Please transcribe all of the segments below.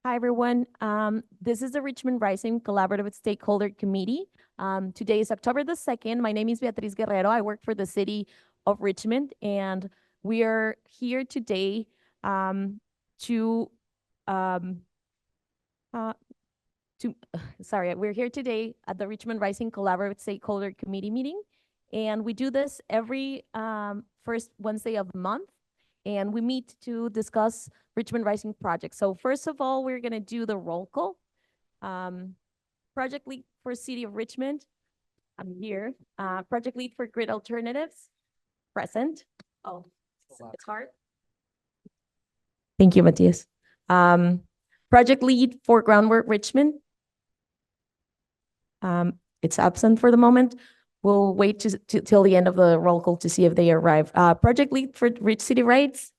Hi, everyone. This is the Richmond Rising Collaborative Stakeholder Committee. Today is October the 2nd. My name is Beatriz Guerrero. I work for the city of Richmond, and we are here today to, um, uh, we're here today at the Richmond Rising Collaborative Stakeholder Committee meeting, and we do this every first Wednesday of the month, and we meet to discuss Richmond Rising projects. So first of all, we're gonna do the roll call. Project lead for City of Richmond, I'm here. Project lead for Grid Alternatives, present. Oh, it's hard. Thank you, Matthias. Project lead for Groundwork Richmond. It's absent for the moment. We'll wait till the end of the roll call to see if they arrive. Project lead for Rich City Rights.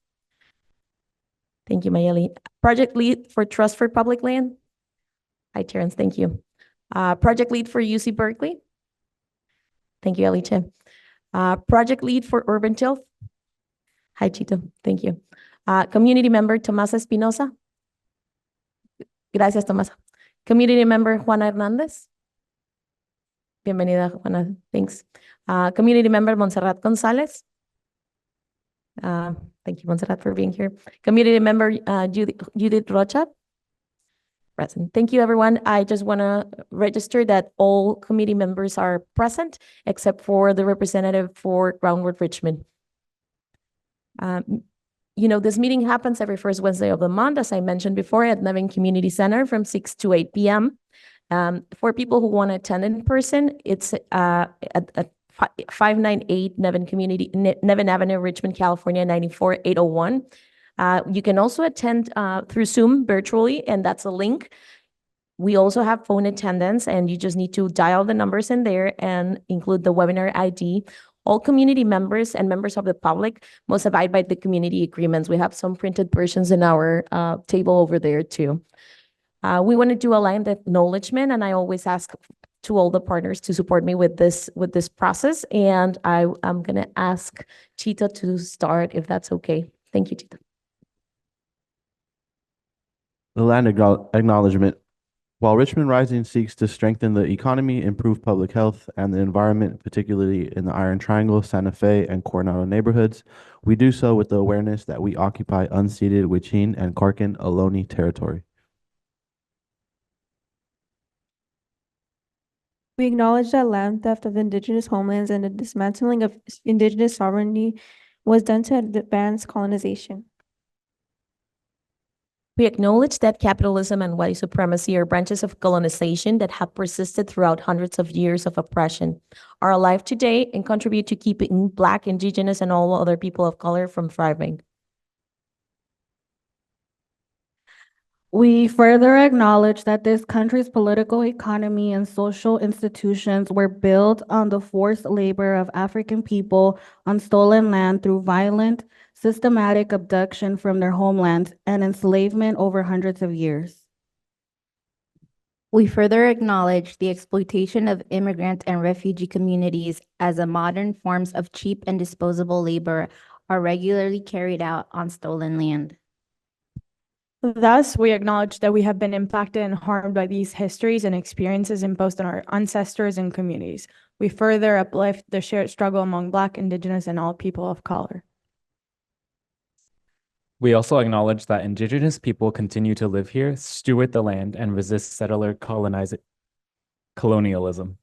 Thank you, Mayeli. Project lead for Trust for Public Land. Hi, Terrence, thank you. Project lead for UC Berkeley. Thank you, Alicia. Project lead for Urban Tilth. Hi, Chito, thank you. Community member Tomasa Espinosa. Gracias, Tomasa. Community member Juana Hernandez. Bienvenida, Juana, thanks. Community member Montserrat Gonzalez. Thank you, Montserrat, for being here. Community member Judith Rocha. Present. Thank you, everyone. I just want to register that all committee members are present, except for the representative for Groundwork Richmond. This meeting happens every first Wednesday of the month, as I mentioned before, at Nevin Community Center from 6 to 8 p.m. For people who want to attend in person, it's at 598 Nevin Avenue, Richmond, California, 94801. You can also attend through Zoom virtually, and that's a link. We also have phone attendance, and you just need to dial the numbers in there and include the webinar ID. All community members and members of the public must abide by the community agreements. We have some printed versions in our table over there too. We want to do a line acknowledgement, and I always ask to all the partners to support me with this process. And I'm going to ask Chita to start, if that's okay. Thank you, Chita. The land acknowledgement. While Richmond Rising seeks to strengthen the economy, improve public health and the environment, particularly in the Iron Triangle, Santa Fe, and Coronado neighborhoods, we do so with the awareness that we occupy unceded Wichin and Karkin Ohlone territory. We acknowledge that land theft of indigenous homelands and the dismantling of indigenous sovereignty was done to advance colonization. We acknowledge that capitalism and white supremacy are branches of colonization that have persisted throughout hundreds of years of oppression, are alive today, and contribute to keeping Black, Indigenous, and all other people of color from thriving. We further acknowledge that this country's political economy and social institutions were built on the forced labor of African people on stolen land through violent, systematic abduction from their homelands and enslavement over hundreds of years. We further acknowledge the exploitation of immigrant and refugee communities as a modern forms of cheap and disposable labor are regularly carried out on stolen land. Thus, we acknowledge that we have been impacted and harmed by these histories and experiences imposed on our ancestors and communities. We further uplift the shared struggle among Black, Indigenous, and all people of color. We also acknowledge that Indigenous people continue to live here, steward the land, and resist settler colonialism.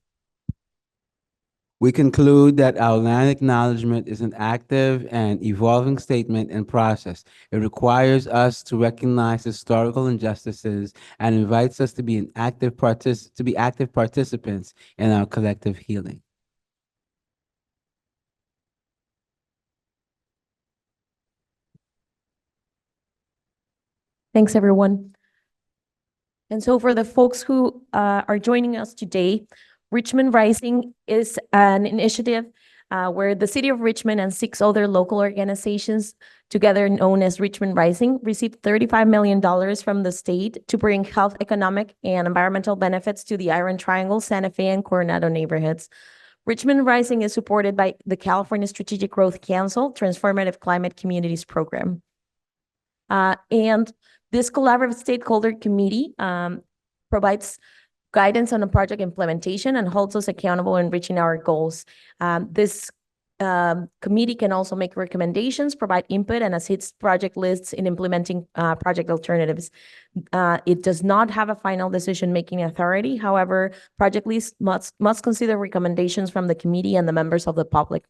We conclude that our land acknowledgement is an active and evolving statement and process. It requires us to recognize historical injustices and invites us to be active participants in our collective healing. Thanks, everyone. And so for the folks who are joining us today, Richmond Rising is an initiative where the City of Richmond and 6 other local organizations, together known as Richmond Rising, received $35 million from the state to bring health, economic, and environmental benefits to the Iron Triangle, Santa Fe, and Coronado neighborhoods. Richmond Rising is supported by the California Strategic Growth Council Transformative Climate Communities Program. And This collaborative stakeholder committee provides guidance on the project implementation and holds us accountable in reaching our goals. This committee can also make recommendations, provide input, and assist project lists in implementing project alternatives. It does not have a final decision-making authority. However, project lists must consider recommendations from the committee and the members of the public.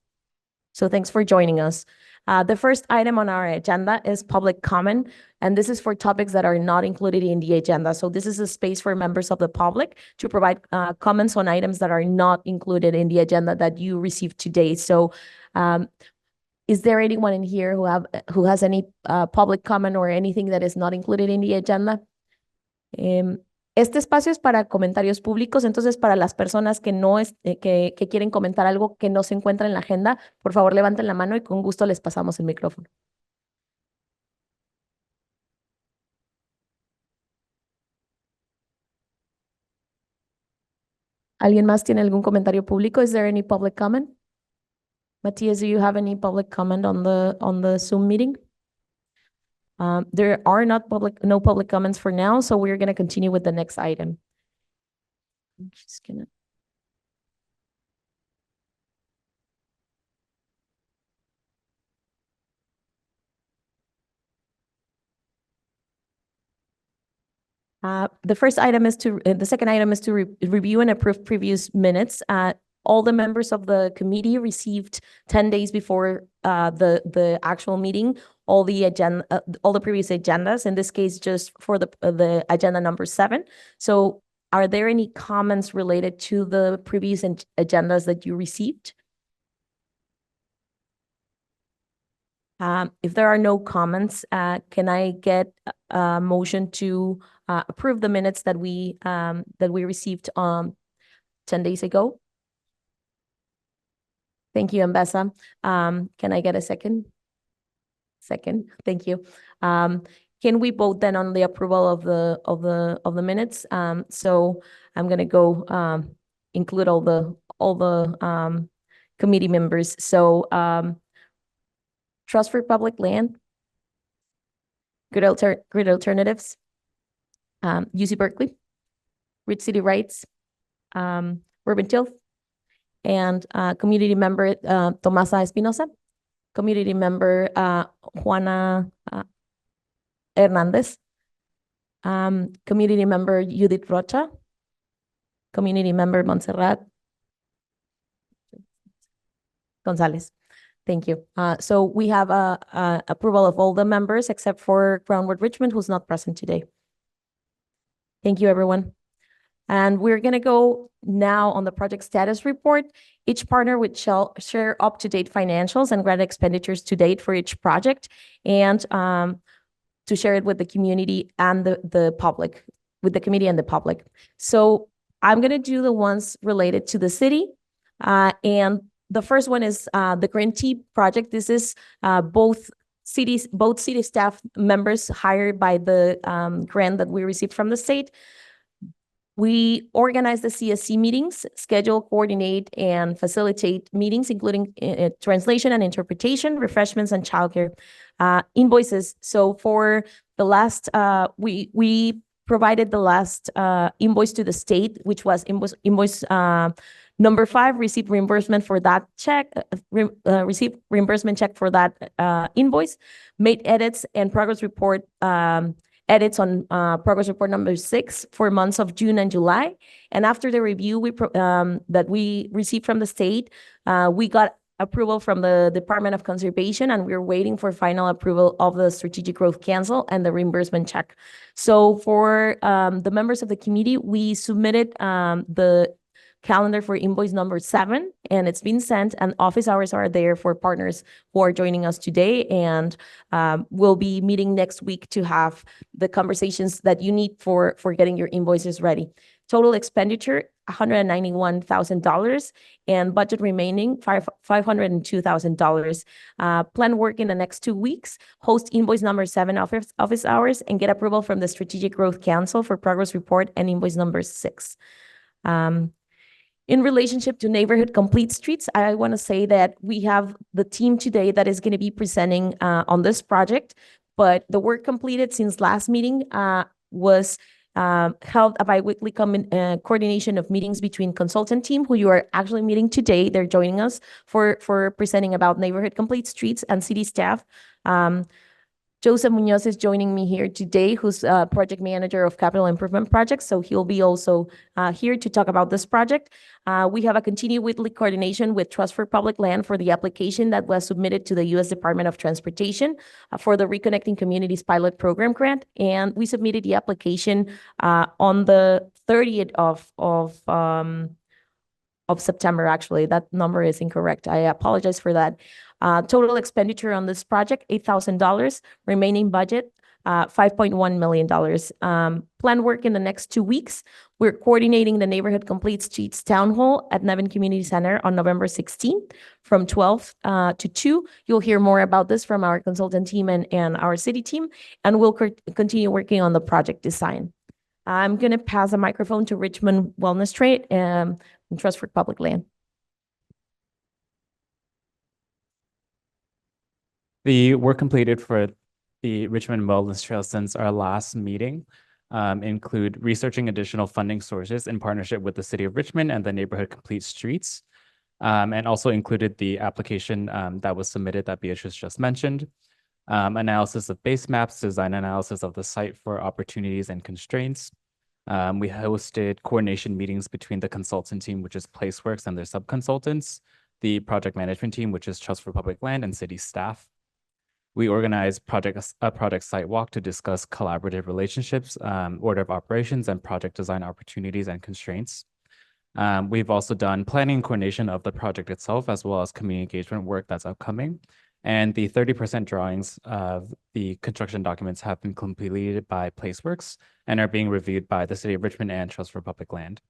So thanks for joining us. The first item on our agenda is public comment, and this is for topics that are not included in the agenda. So this is a space for members of the public to provide comments on items that are not included in the agenda that you received today. So is there anyone in here who has any public comment or anything that is not included in the agenda? Este espacio es para comentarios públicos, entonces para las personas que que quieren comentar algo que no se encuentra en la agenda, por favor levanten la mano y con gusto les pasamos el micrófono. ¿Alguien más tiene algún comentario público? Is there any public comment? Matías, do you have any public comment on the Zoom meeting? There are no public comments for now, so we're going to continue with the next item. I'm just gonna. The second item is to review and approve previous minutes. All the members of the committee received 10 days before the actual meeting all the previous agendas. In this case, just for the agenda number 7. So, are there any comments related to the previous agendas that you received? If there are no comments, can I get a motion to approve the minutes that we received 10 days ago? Thank you, Ambessa. Can I get a second? Second, thank you. Can we vote then on the approval of the minutes? So I'm gonna go include all the committee members. So Trust for Public Land, Good Alternatives, UC Berkeley, Rich City Rights, Urban Tilth, and community member Tomasa Espinosa, community member Juana Hernandez, community member Judith Rocha, community member Montserrat Gonzalez. Thank you. So we have approval of all the members except for Groundwork Richmond, who's not present today. Thank you, everyone. And we're going to go now on the project status report. Each partner would share up-to-date financials and grant expenditures to date for each project, and to share it with the community and the public, with the committee and the public. So I'm going to do the ones related to the city, and the first one is the Green Tea project. This is both city staff members hired by the grant that we received from the state. We organize the CSC meetings, schedule, coordinate, and facilitate meetings, including translation and interpretation, refreshments, and childcare. Invoices. So for the last, we provided the last invoice to the state, which was invoice number 5, received reimbursement for that check, received reimbursement check for that invoice, made edits and progress report edits on progress report number 6 for months of June and July. And after the review that we received from the state, we got approval from the Department of Conservation, and we're waiting for final approval of the Strategic Growth Council and the reimbursement check. So for the members of the committee, we submitted the calendar for invoice number 7, and it's been sent, and office hours are there for partners who are joining us today, and we'll be meeting next week to have the conversations that you need for getting your invoices ready. Total expenditure, $191,000, and budget remaining $502,000. Plan work in the next 2 weeks, host invoice number 7 office hours, and get approval from the Strategic Growth Council for progress report and invoice number 6. In relationship to neighborhood complete streets, I want to say that we have the team today that is going to be presenting on this project. but the work completed since last meeting was held a bi-weekly coordination of meetings between consultant team, who you are actually meeting today. They're joining us for presenting about neighborhood complete streets, and city staff. Joseph Munoz is joining me here today, who's project manager of capital improvement projects. So he'll be also here to talk about this project. We have a continued weekly coordination with Trust for Public Land for the application that was submitted to the U.S. Department of Transportation for the Reconnecting Communities Pilot Program grant. And we submitted the application on the 30th of September, actually. That number is incorrect. I apologize for that. Total expenditure on this project, $8,000. Remaining budget, $5.1 million. Planned work in the next 2 weeks. We're coordinating the Neighborhood Complete Streets Town Hall at Nevin Community Center on November 16th from 12 to 2. You'll hear more about this from our consultant team and our city team, and we'll continue working on the project design. I'm going to pass the microphone to Richmond Wellness Trade and Trust for Public Land. The work completed for the Richmond Wellness Trail since our last meeting include researching additional funding sources in partnership with the City of Richmond and the Neighborhood Complete Streets, and also included the application that was submitted that Beatrice just mentioned, analysis of base maps, design analysis of the site for opportunities and constraints. We hosted coordination meetings between the consultant team, which is Placeworks, and their subconsultants, the project management team, which is Trust for Public Land, and city staff. We organized a project site walk to discuss collaborative relationships, order of operations, and project design opportunities and constraints. We've also done planning and coordination of the project itself, as well as community engagement work that's upcoming. And the 30% drawings of the construction documents have been completed by Placeworks and are being reviewed by the City of Richmond and Trust for Public Land.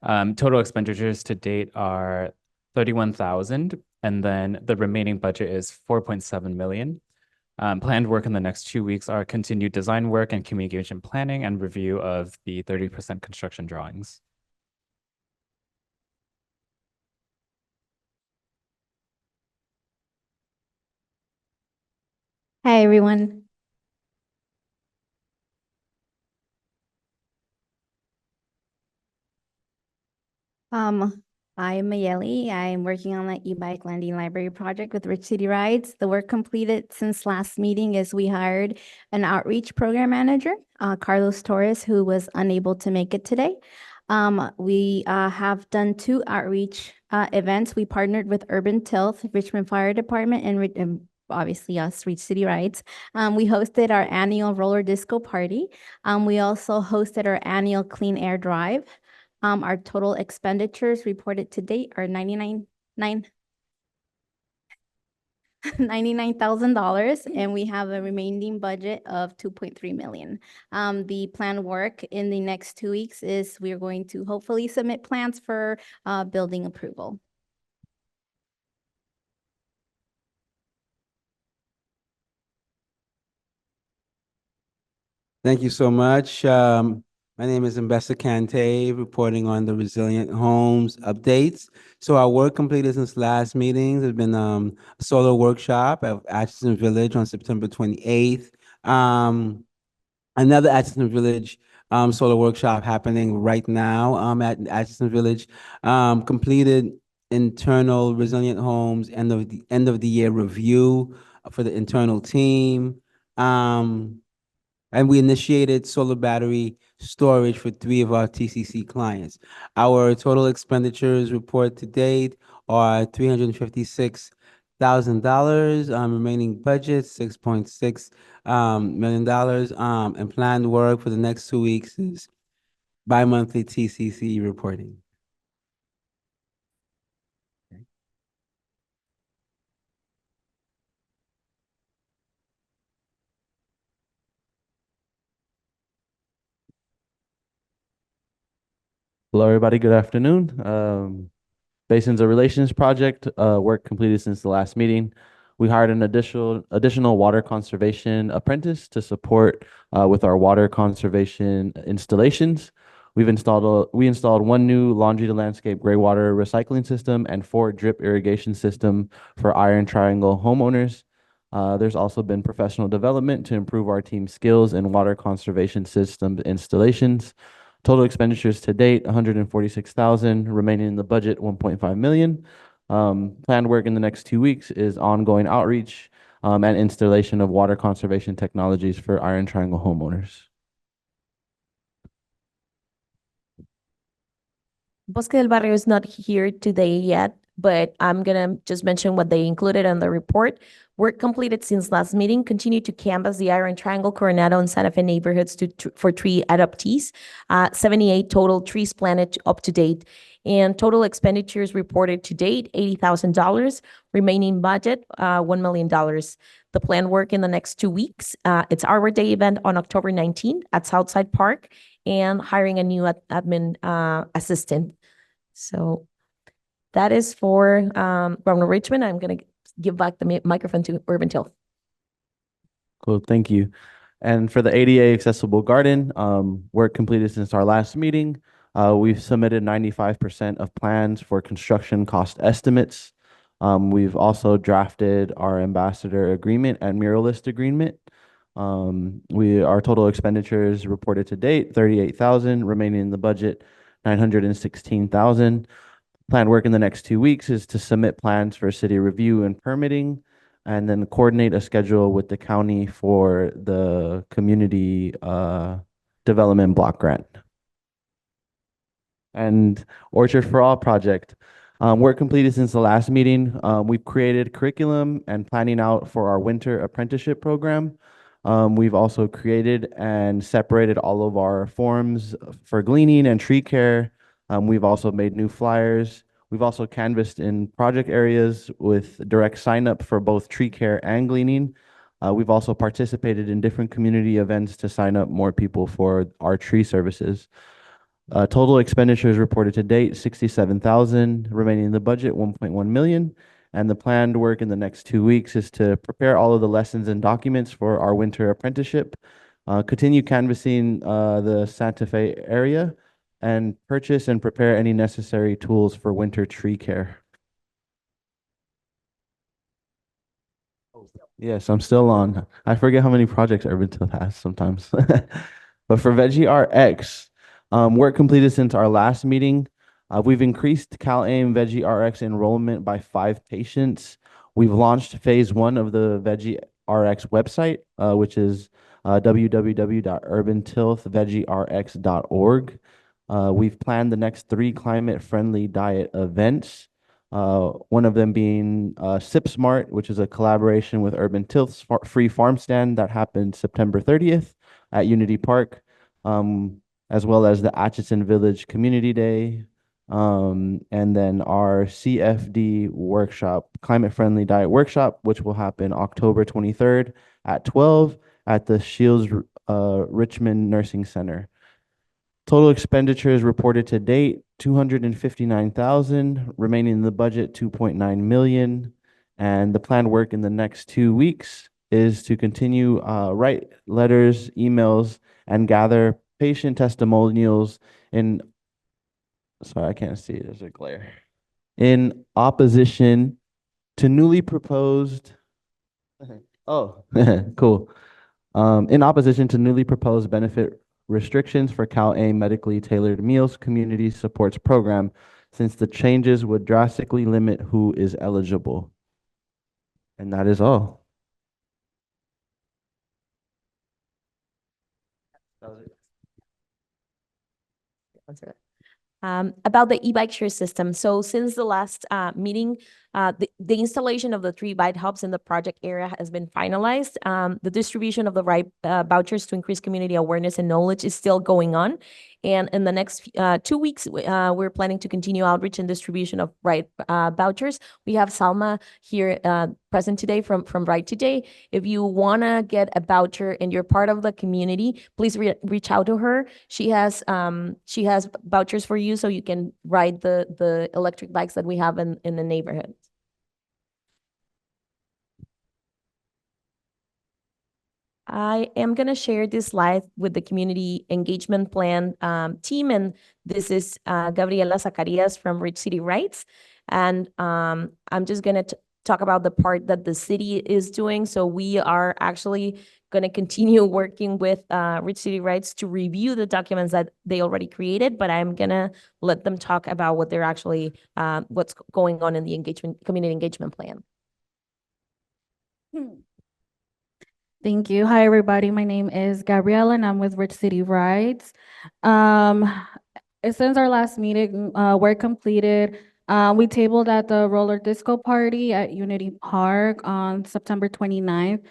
Total expenditures to date are $31,000, and then the remaining budget is $4.7 million. Planned work in the next 2 weeks are continued design work and communication planning and review of the 30% construction drawings. Hi, everyone. I'm Mayeli. I'm working on the e-bike landing library project with Rich City Rides. The work completed since last meeting is we hired an outreach program manager, Carlos Torres, who was unable to make it today. We have done 2 outreach events. We partnered with Urban Tilth, Richmond Fire Department, and obviously us, Reach City Rides. We hosted our annual roller disco party. We also hosted our annual clean air drive. Our total expenditures reported to date are $99,000, and we have a remaining budget of $2.3 million. The planned work in the next 2 weeks is we're going to hopefully submit plans for building approval. Thank you so much. My name is Ambassador Kante, reporting on the Resilient Homes updates. So our work completed since last meeting. There's been a solar workshop at Atchison Village on September 28th. Another Atchison Village solar workshop happening right now at Atchison Village. Completed internal Resilient Homes end of the year review for the internal team. And we initiated solar battery storage for 3 of our TCC clients. Our total expenditures report to date are $356,000. Remaining budget $6.6 million. And planned work for the next 2 weeks is bi-monthly TCC reporting. Hello, everybody. Good afternoon. Basins of Relations project work completed since the last meeting. We hired an additional water conservation apprentice to support with our water conservation installations. We installed 1 new laundry to landscape gray water recycling system and 4 drip irrigation system for Iron Triangle homeowners. There's also been professional development to improve our team's skills in water conservation system installations. Total expenditures to date, 146,000, remaining in the budget, 1.5 million. Planned work in the next 2 weeks is ongoing outreach and installation of water conservation technologies for Iron Triangle homeowners. Bosque del Barrio is not here today yet, but I'm gonna just mention what they included in the report. Work completed since last meeting, continue to canvass the Iron Triangle, Coronado, and Santa Fe neighborhoods for tree adoptees. 78 total trees planted up to date. And total expenditures reported to date, $80,000. Remaining budget, $1 million. The planned work in the next 2 weeks. It's Arbor Day event on October 19th at Southside Park, and hiring a new admin assistant. So that is for Governor Richmond. I'm going to give back the microphone to Urban Tilth. Cool, thank you. And for the ADA accessible garden, work completed since our last meeting. We've submitted 95% of plans for construction cost estimates. We've also drafted our ambassador agreement and muralist agreement. Our total expenditures reported to date, 38,000, remaining in the budget, 916,000. Planned work in the next 2 weeks is to submit plans for city review and permitting, and then coordinate a schedule with the county for the community development block grant. And Orchard for All project. Work completed since the last meeting. We've created curriculum and planning out for our winter apprenticeship program. We've also created and separated all of our forms for gleaning and tree care. We've also made new flyers. We've also canvassed in project areas with direct sign up for both tree care and gleaning. We've also participated in different community events to sign up more people for our tree services. Total expenditures reported to date, 67,000, remaining in the budget, 1.1 million. And the planned work in the next 2 weeks is to prepare all of the lessons and documents for our winter apprenticeship, continue canvassing the Santa Fe area, and purchase and prepare any necessary tools for winter tree care. Yes, I'm still on. I forget how many projects Urban Tilth has sometimes. But for Veggie RX, work completed since our last meeting. We've increased CalAIM Veggie RX enrollment by 5 patients. We've launched phase 1 of the Veggie RX website, which is www.urbantilthveggierx.org. We've planned the next 3 climate-friendly diet events. One of them being Sip Smart, which is a collaboration with Urban Tilth's free farm stand that happened September 30th at Unity Park, as well as the Atchison Village Community Day, and then our CFD workshop, Climate Friendly Diet Workshop, which will happen October 23rd at 12 at the Shields Richmond Nursing Center. Total expenditures reported to date, 259,000, remaining in the budget, 2.9 million. And the planned work in the next 2 weeks is to continue write letters, emails, and gather patient testimonials in, sorry, I can't see, there's a glare, in opposition to newly proposed, oh, cool. In opposition to newly proposed benefit restrictions for CalAIM Medically Tailored Meals Community Supports Program, since the changes would drastically limit who is eligible. And that is all. About the e-bike share system. So since the last meeting, the installation of the 3 bike hubs in the project area has been finalized. The distribution of the right vouchers to increase community awareness and knowledge is still going on. And in the next 2 weeks, we're planning to continue outreach and distribution of right vouchers. We have Salma here present today from Right Today. If you want to get a voucher and you're part of the community, please reach out to her. She has vouchers for you so you can ride the electric bikes that we have in the neighborhood. I am going to share this slide with the community engagement plan team, and this is Gabriela Zacarias from Rich City Rights. And I'm just going to talk about the part that the city is doing. So we are actually going to continue working with Rich City Rights to review the documents that they already created, but I'm going to let them talk about what they're actually, what's going on in the community engagement plan. Thank you. Hi, everybody. My name is Gabriella, and I'm with Rich City Rights. Since our last meeting, work completed. We tabled at the roller disco party at Unity Park on September 29th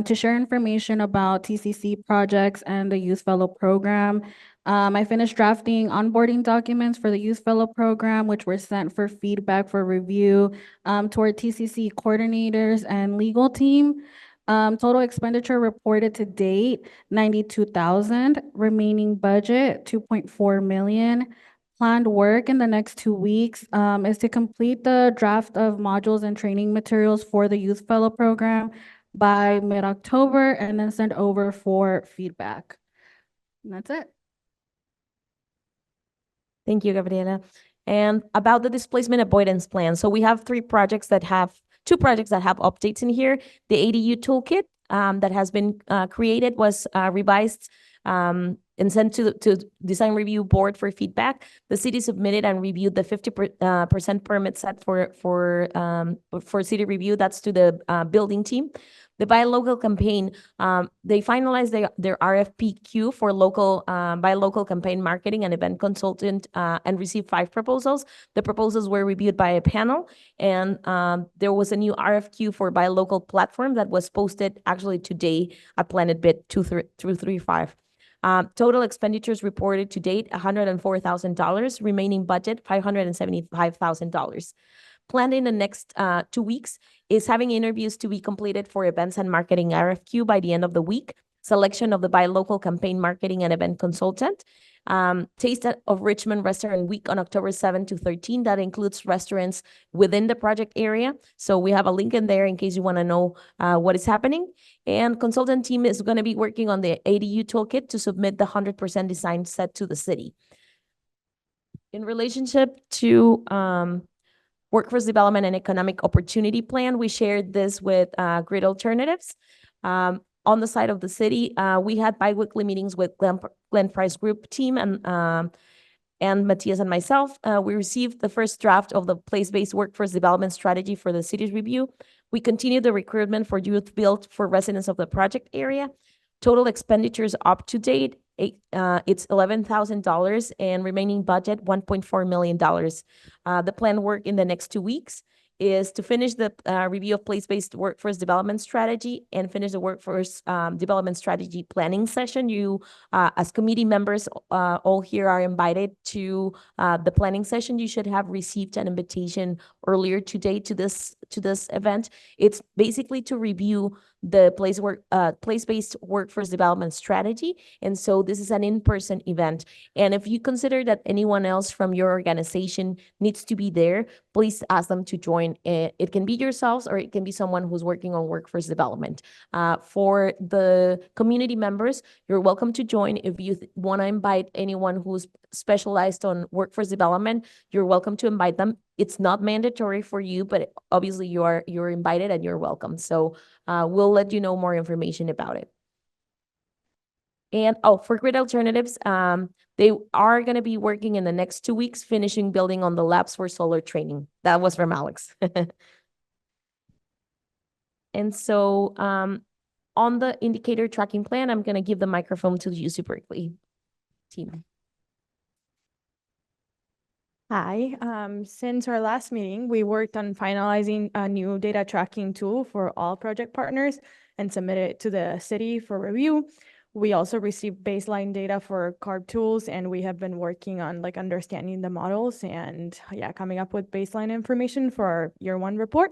to share information about TCC projects and the Youth Fellow Program. I finished drafting onboarding documents for the Youth Fellow Program, which were sent for feedback for review to our TCC coordinators and legal team. Total expenditure reported to date, 92,000. Remaining budget, 2.4 million. Planned work in the next 2 weeks is to complete the draft of modules and training materials for the Youth Fellow Program by mid-October and then send over for feedback. And that's it. Thank you, Gabriela. And about the displacement avoidance plan. So we have two projects that have updates in here. The ADU toolkit that has been created was revised and sent to design review board for feedback. The city submitted and reviewed the 50% permit set for city review. That's to the building team. The Buy Local campaign, they finalized their RFPQ for local Buy Local campaign marketing and event consultant and received 5 proposals. The proposals were reviewed by a panel, and there was a new RFQ for Buy Local platform that was posted actually today at Planet Bid 235. Total expenditures reported to date, $104,000. Remaining budget, $575,000. Planned in the next 2 weeks is having interviews to be completed for events and marketing RFQ by the end of the week. Selection of the Buy Local campaign marketing and event consultant. Taste of Richmond Restaurant Week on October 7 to 13. That includes restaurants within the project area. So we have a link in there in case you want to know what is happening. And consultant team is going to be working on the ADU toolkit to submit the 100% design set to the city. In relationship to Workforce Development and Economic Opportunity Plan, we shared this with Grid Alternatives. On the side of the city, we had biweekly meetings with Glenn Price Group team and Matthias and myself. We received the first draft of the place-based workforce development strategy for the city's review. We continued the recruitment for youth built for residents of the project area. Total expenditures up to date, it's $11,000 and remaining budget, $1.4 million. The planned work in the next 2 weeks is to finish the review of place-based workforce development strategy and finish the workforce development strategy planning session. You, as committee members, all here are invited to the planning session. You should have received an invitation earlier today to this event. It's basically to review the place-based workforce development strategy. And so this is an in-person event. And if you consider that anyone else from your organization needs to be there, please ask them to join. It can be yourselves or it can be someone who's working on workforce development. For the community members, you're welcome to join. If you want to invite anyone who's specialized on workforce development, you're welcome to invite them. It's not mandatory for you, but obviously you're invited and you're welcome. So we'll let you know more information about it. And for Grid Alternatives, they are going to be working in the next 2 weeks, finishing building on the labs for solar training. That was from Alex. And so on the indicator tracking plan, I'm going to give the microphone to the UC Berkeley team. Hi, since our last meeting, we worked on finalizing a new data tracking tool for all project partners and submitted it to the city for review. We also received baseline data for CARB tools, and we have been working on understanding the models and coming up with baseline information for our year 1 report.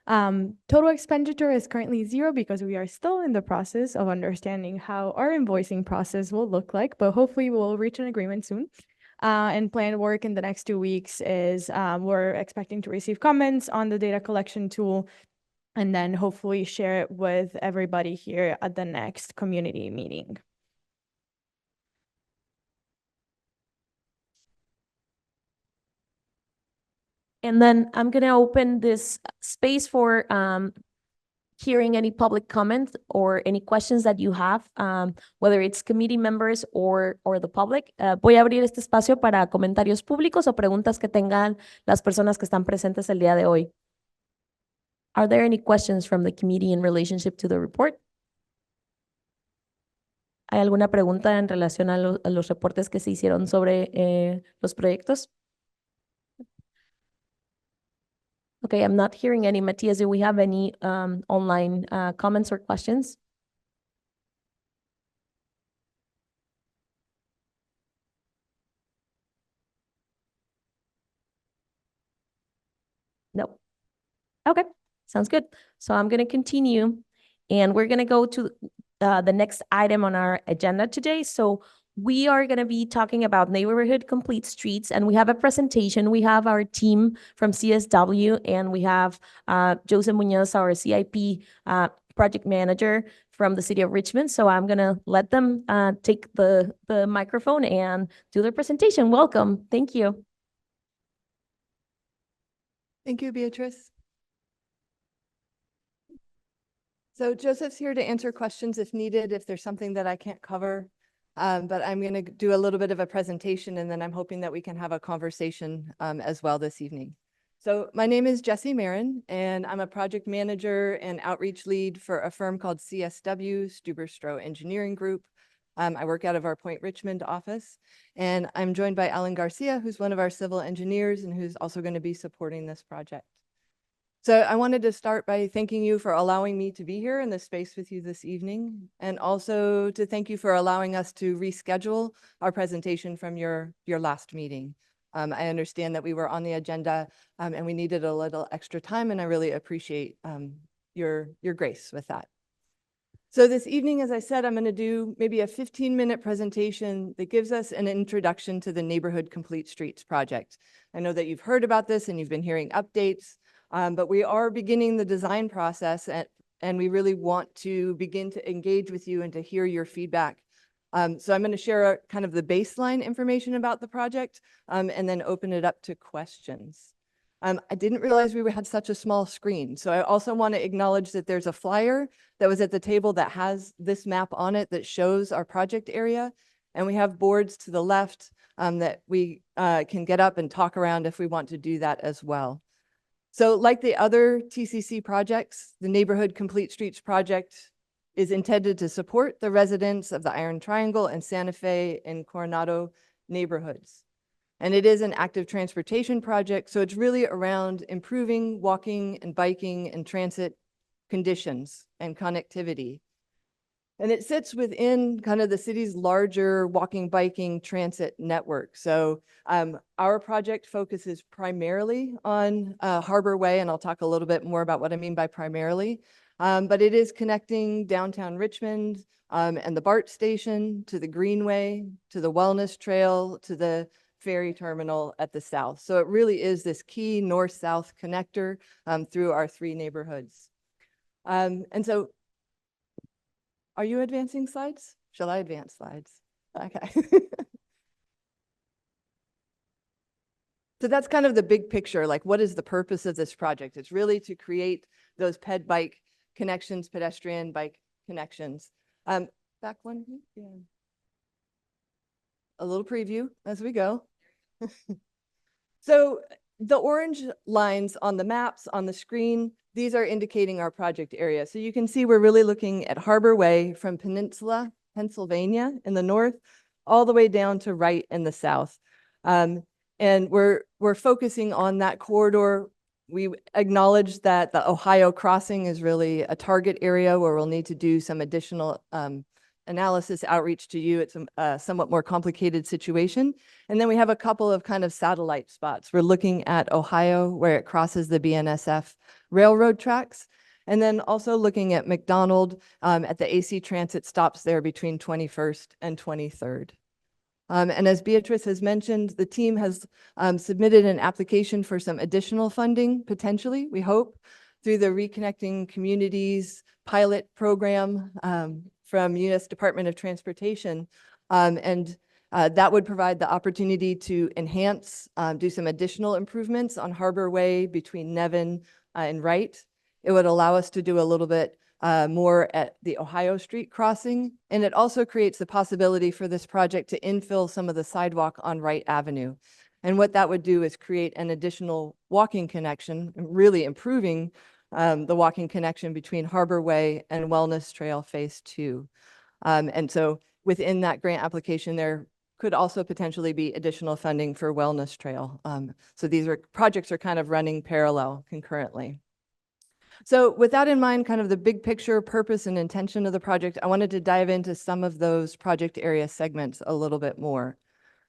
Total expenditure is currently 0 because we are still in the process of understanding how our invoicing process will look like, but hopefully we'll reach an agreement soon. And planned work in the next 2 weeks is we're expecting to receive comments on the data collection tool and then hopefully share it with everybody here at the next community meeting. And then I'm going to open this space for hearing any public comments or any questions that you have, whether it's committee members or the public. Voy a abrir este espacio para comentarios públicos o preguntas que tengan las personas que están presentes el día de hoy. Are there any questions from the committee in relationship to the report? ¿Hay alguna pregunta en relación a los reportes que se hicieron sobre los proyectos? Okay, I'm not hearing any. Matthias, do we have any online comments or questions? No. Okay, sounds good. So I'm going to continue, and we're going to go to the next item on our agenda today. So we are going to be talking about neighborhood complete streets, and we have a presentation. We have our team from CSW, and we have Joseph Munoz, our CIP project manager from the city of Richmond. So I'm going to let them take the microphone and do their presentation. Welcome. Thank you. Thank you, Beatrice. So Joseph's here to answer questions if needed, if there's something that I can't cover. But I'm going to do a little bit of a presentation, and then I'm hoping that we can have a conversation as well this evening. So my name is Jessie Marin, and I'm a project manager and outreach lead for a firm called CSW, Stuber-Stroh Engineering Group. I work out of our Point Richmond office, and I'm joined by Alan Garcia, who's one of our civil engineers and who's also going to be supporting this project. So I wanted to start by thanking you for allowing me to be here in this space with you this evening, and also to thank you for allowing us to reschedule our presentation from your last meeting. I understand that we were on the agenda and we needed a little extra time, and I really appreciate your grace with that. So this evening, as I said, I'm going to do maybe a 15-minute presentation that gives us an introduction to the Neighborhood Complete Streets project. I know that you've heard about this and you've been hearing updates. But we are beginning the design process, and we really want to begin to engage with you and to hear your feedback. So I'm going to share kind of the baseline information about the project and then open it up to questions. I didn't realize we had such a small screen. So I also want to acknowledge that there's a flyer that was at the table that has this map on it that shows our project area. And we have boards to the left that we can get up and talk around if we want to do that as well. So like the other TCC projects, the Neighborhood Complete Streets project is intended to support the residents of the Iron Triangle and Santa Fe and Coronado neighborhoods. And it is an active transportation project, so it's really around improving walking and biking and transit conditions and connectivity. And it sits within kind of the city's larger walking, biking, transit network. So our project focuses primarily on Harbor Way, and I'll talk a little bit more about what I mean by primarily. But it is connecting downtown Richmond and the BART station to the Greenway, to the Wellness Trail, to the ferry terminal at the south. So it really is this key north-south connector through our three neighborhoods. And so are you advancing slides? Shall I advance slides? Okay. So that's kind of the big picture, like what is the purpose of this project? It's really to create those ped-bike connections, pedestrian bike connections. Back one, yeah. A little preview as we go. So the orange lines on the maps on the screen, these are indicating our project area. So you can see we're really looking at Harbor Way from Peninsula, Pennsylvania in the north, all the way down to Wright in the south. And we're focusing on that corridor. We acknowledge that the Ohio crossing is really a target area where we'll need to do some additional analysis outreach to you. It's a somewhat more complicated situation. And then we have a couple of kind of satellite spots. We're looking at Ohio where it crosses the BNSF railroad tracks. And then also looking at McDonald at the AC Transit stops there between 21st and 23rd. And as Beatrice has mentioned, the team has submitted an application for some additional funding, potentially, we hope, through the Reconnecting Communities pilot program from U.S. Department of Transportation. And That would provide the opportunity to enhance, do some additional improvements on Harbor Way between Nevin and Wright. It would allow us to do a little bit more at the Ohio Street crossing. And it also creates the possibility for this project to infill some of the sidewalk on Wright Avenue. And what that would do is create an additional walking connection, really improving the walking connection between Harbor Way and Wellness Trail Phase 2. And so within that grant application, there could also potentially be additional funding for Wellness Trail. So these projects are kind of running parallel concurrently. So with that in mind, kind of the big picture, purpose, and intention of the project, I wanted to dive into some of those project area segments a little bit more.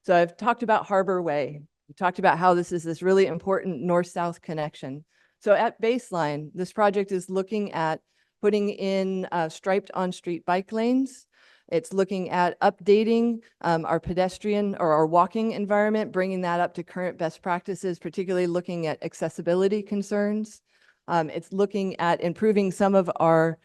So I've talked about Harbor Way. We talked about how this is this really important north-south connection. So at baseline, this project is looking at putting in striped on-street bike lanes. It's looking at updating our pedestrian or our walking environment, bringing that up to current best practices, particularly looking at accessibility concerns. It's looking at improving some of our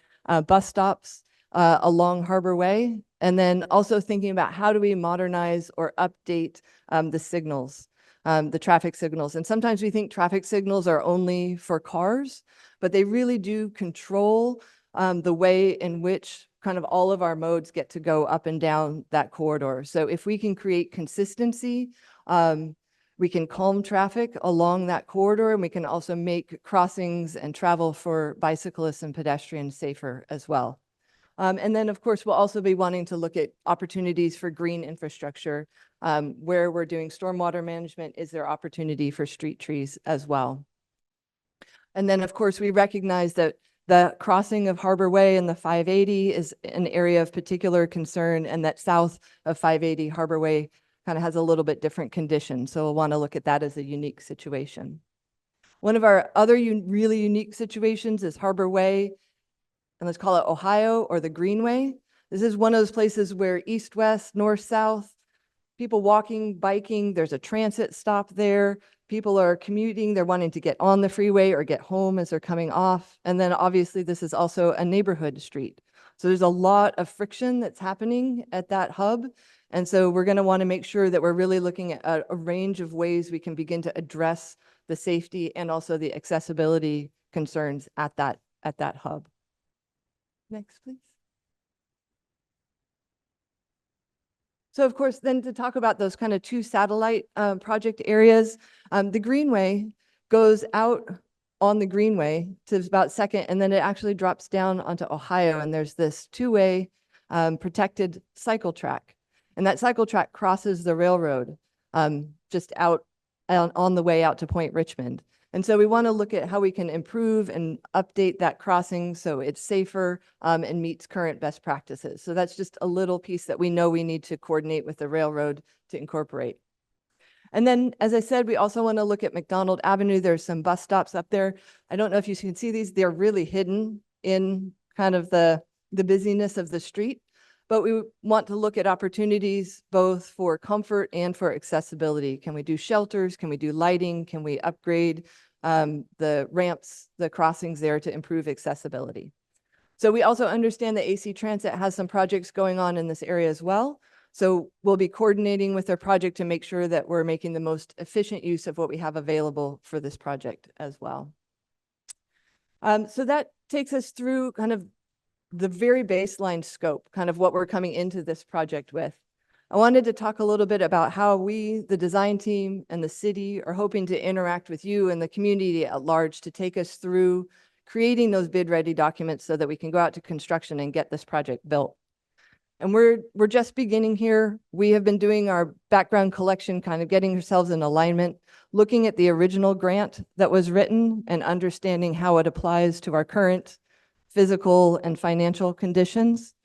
bus stops along Harbor Way, and then also thinking about how do we modernize or update the signals, the traffic signals. And sometimes we think traffic signals are only for cars, but they really do control the way in which kind of all of our modes get to go up and down that corridor. So if we can create consistency, we can calm traffic along that corridor, and we can also make crossings and travel for bicyclists and pedestrians safer as well. And then, of course, we'll also be wanting to look at opportunities for green infrastructure. Where we're doing stormwater management, is there opportunity for street trees as well? And then, of course, we recognize that the crossing of Harbor Way and the 580 is an area of particular concern, and that south of 580 Harbor Way kind of has a little bit different conditions. So we'll want to look at that as a unique situation. One of our other really unique situations is Harbor Way, and let's call it Ohio, or the Greenway. This is one of those places where east-west, north-south, people walking, biking, there's a transit stop there. People are commuting, they're wanting to get on the freeway or get home as they're coming off. And then obviously this is also a neighborhood street. So there's a lot of friction that's happening at that hub. And so we're going to want to make sure that we're really looking at a range of ways we can begin to address the safety and also the accessibility concerns at that hub. Next, please. So of course, then to talk about those kind of two satellite project areas, the Greenway goes out on the Greenway to about Second, and then it actually drops down onto Ohio, and there's this two-way protected cycle track. And that cycle track crosses the railroad just out on the way out to Point Richmond. And so we want to look at how we can improve and update that crossing so it's safer and meets current best practices. So that's just a little piece that we know we need to coordinate with the railroad to incorporate. And then, as I said, we also want to look at McDonald Avenue. There's some bus stops up there. I don't know if you can see these. They're really hidden in kind of the busyness of the street. But we want to look at opportunities both for comfort and for accessibility. Can we do shelters? Can we do lighting? Can we upgrade the ramps, the crossings there to improve accessibility? So we also understand that AC Transit has some projects going on in this area as well. So we'll be coordinating with their project to make sure that we're making the most efficient use of what we have available for this project as well. So that takes us through kind of the very baseline scope, kind of what we're coming into this project with. I wanted to talk a little bit about how we, the design team and the city, are hoping to interact with you and the community at large to take us through creating those bid-ready documents so that we can go out to construction and get this project built. And we're just beginning here. We have been doing our background collection, kind of getting ourselves in alignment, looking at the original grant that was written and understanding how it applies to our current physical and financial conditions.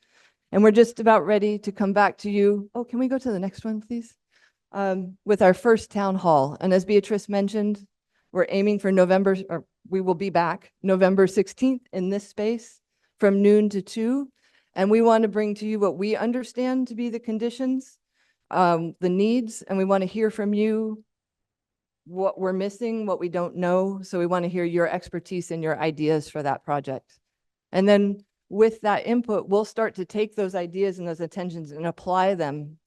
And we're just about ready to come back to you. Oh, can we go to the next one, please? With our first town hall. And as Beatrice mentioned, we're aiming for November, or we will be back November 16th in this space from noon to 2. And we want to bring to you what we understand to be the conditions, the needs, and we want to hear from you what we're missing, what we don't know. So we want to hear your expertise and your ideas for that project. And then with that input, we'll start to take those ideas and those intentions and apply them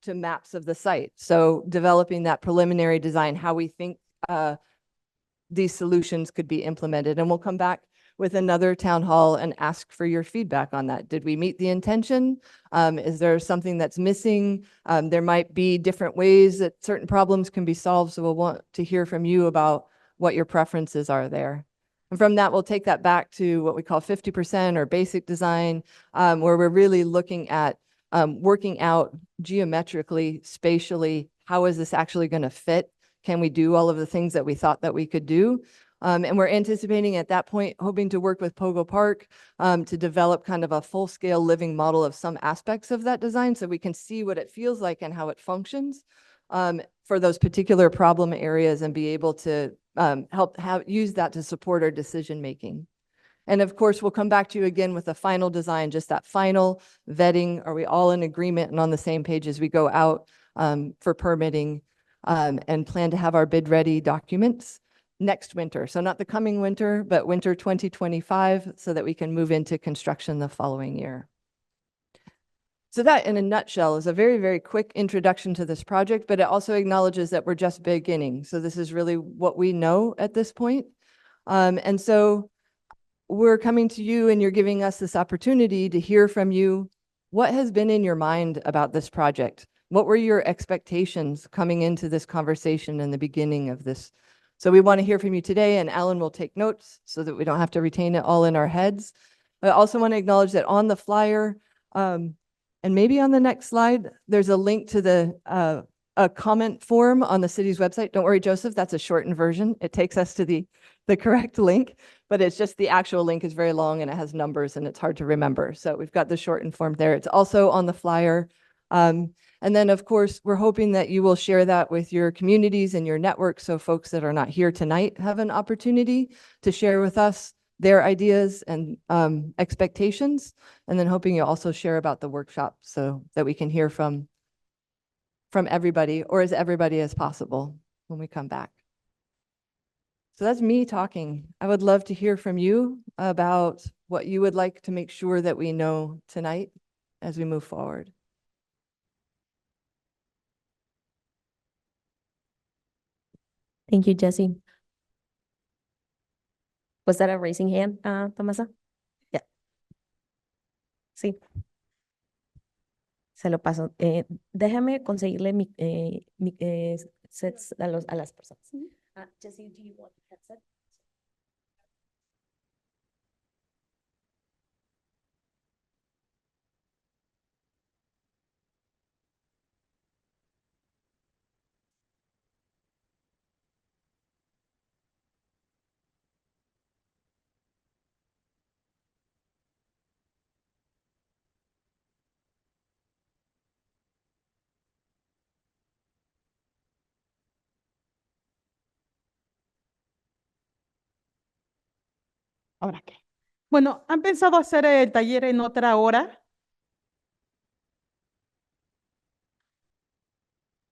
to maps of the site. So developing that preliminary design, how we think these solutions could be implemented. And we'll come back with another town hall and ask for your feedback on that. Did we meet the intention? Is there something that's missing? There might be different ways that certain problems can be solved. So we'll want to hear from you about what your preferences are there. And from that, we'll take that back to what we call 50% or basic design, where we're really looking at working out geometrically, spatially, how is this actually going to fit? Can we do all of the things that we thought that we could do? And we're anticipating at that point, hoping to work with Pogo Park to develop kind of a full-scale living model of some aspects of that design so we can see what it feels like and how it functions for those particular problem areas and be able to use that to support our decision-making. And of course, we'll come back to you again with a final design, just that final vetting. Are we all in agreement and on the same page as we go out for permitting and plan to have our bid-ready documents next winter? So not the coming winter, but winter 2025, so that we can move into construction the following year. So that, in a nutshell, is a very, very quick introduction to this project, but it also acknowledges that we're just beginning. So this is really what we know at this point. And so we're coming to you and you're giving us this opportunity to hear from you. What has been in your mind about this project? What were your expectations coming into this conversation in the beginning of this? So we want to hear from you today, and Alan will take notes so that we don't have to retain it all in our heads. I also want to acknowledge that on the flyer, and maybe on the next slide, there's a link to a comment form on the city's website. Don't worry, Joseph, that's a shortened version. It takes us to the correct link, but it's just the actual link is very long and it has numbers and it's hard to remember. So we've got the shortened form there. It's also on the flyer. And then, of course, we're hoping that you will share that with your communities and your network so folks that are not here tonight have an opportunity to share with us their ideas and expectations, and then hoping you also share about the workshop so that we can hear from everybody, or as everybody as possible when we come back. So that's me talking. I would love to hear from you about what you would like to make sure that we know tonight as we move forward. Thank you, Jesse. Was that a raising hand, Tomasa? Yeah. Sí. Se lo paso. Déjame conseguirle sets a las personas. Jesse, do you want a headset? ¿Ahora qué? Bueno, ¿han pensado hacer el taller en otra hora?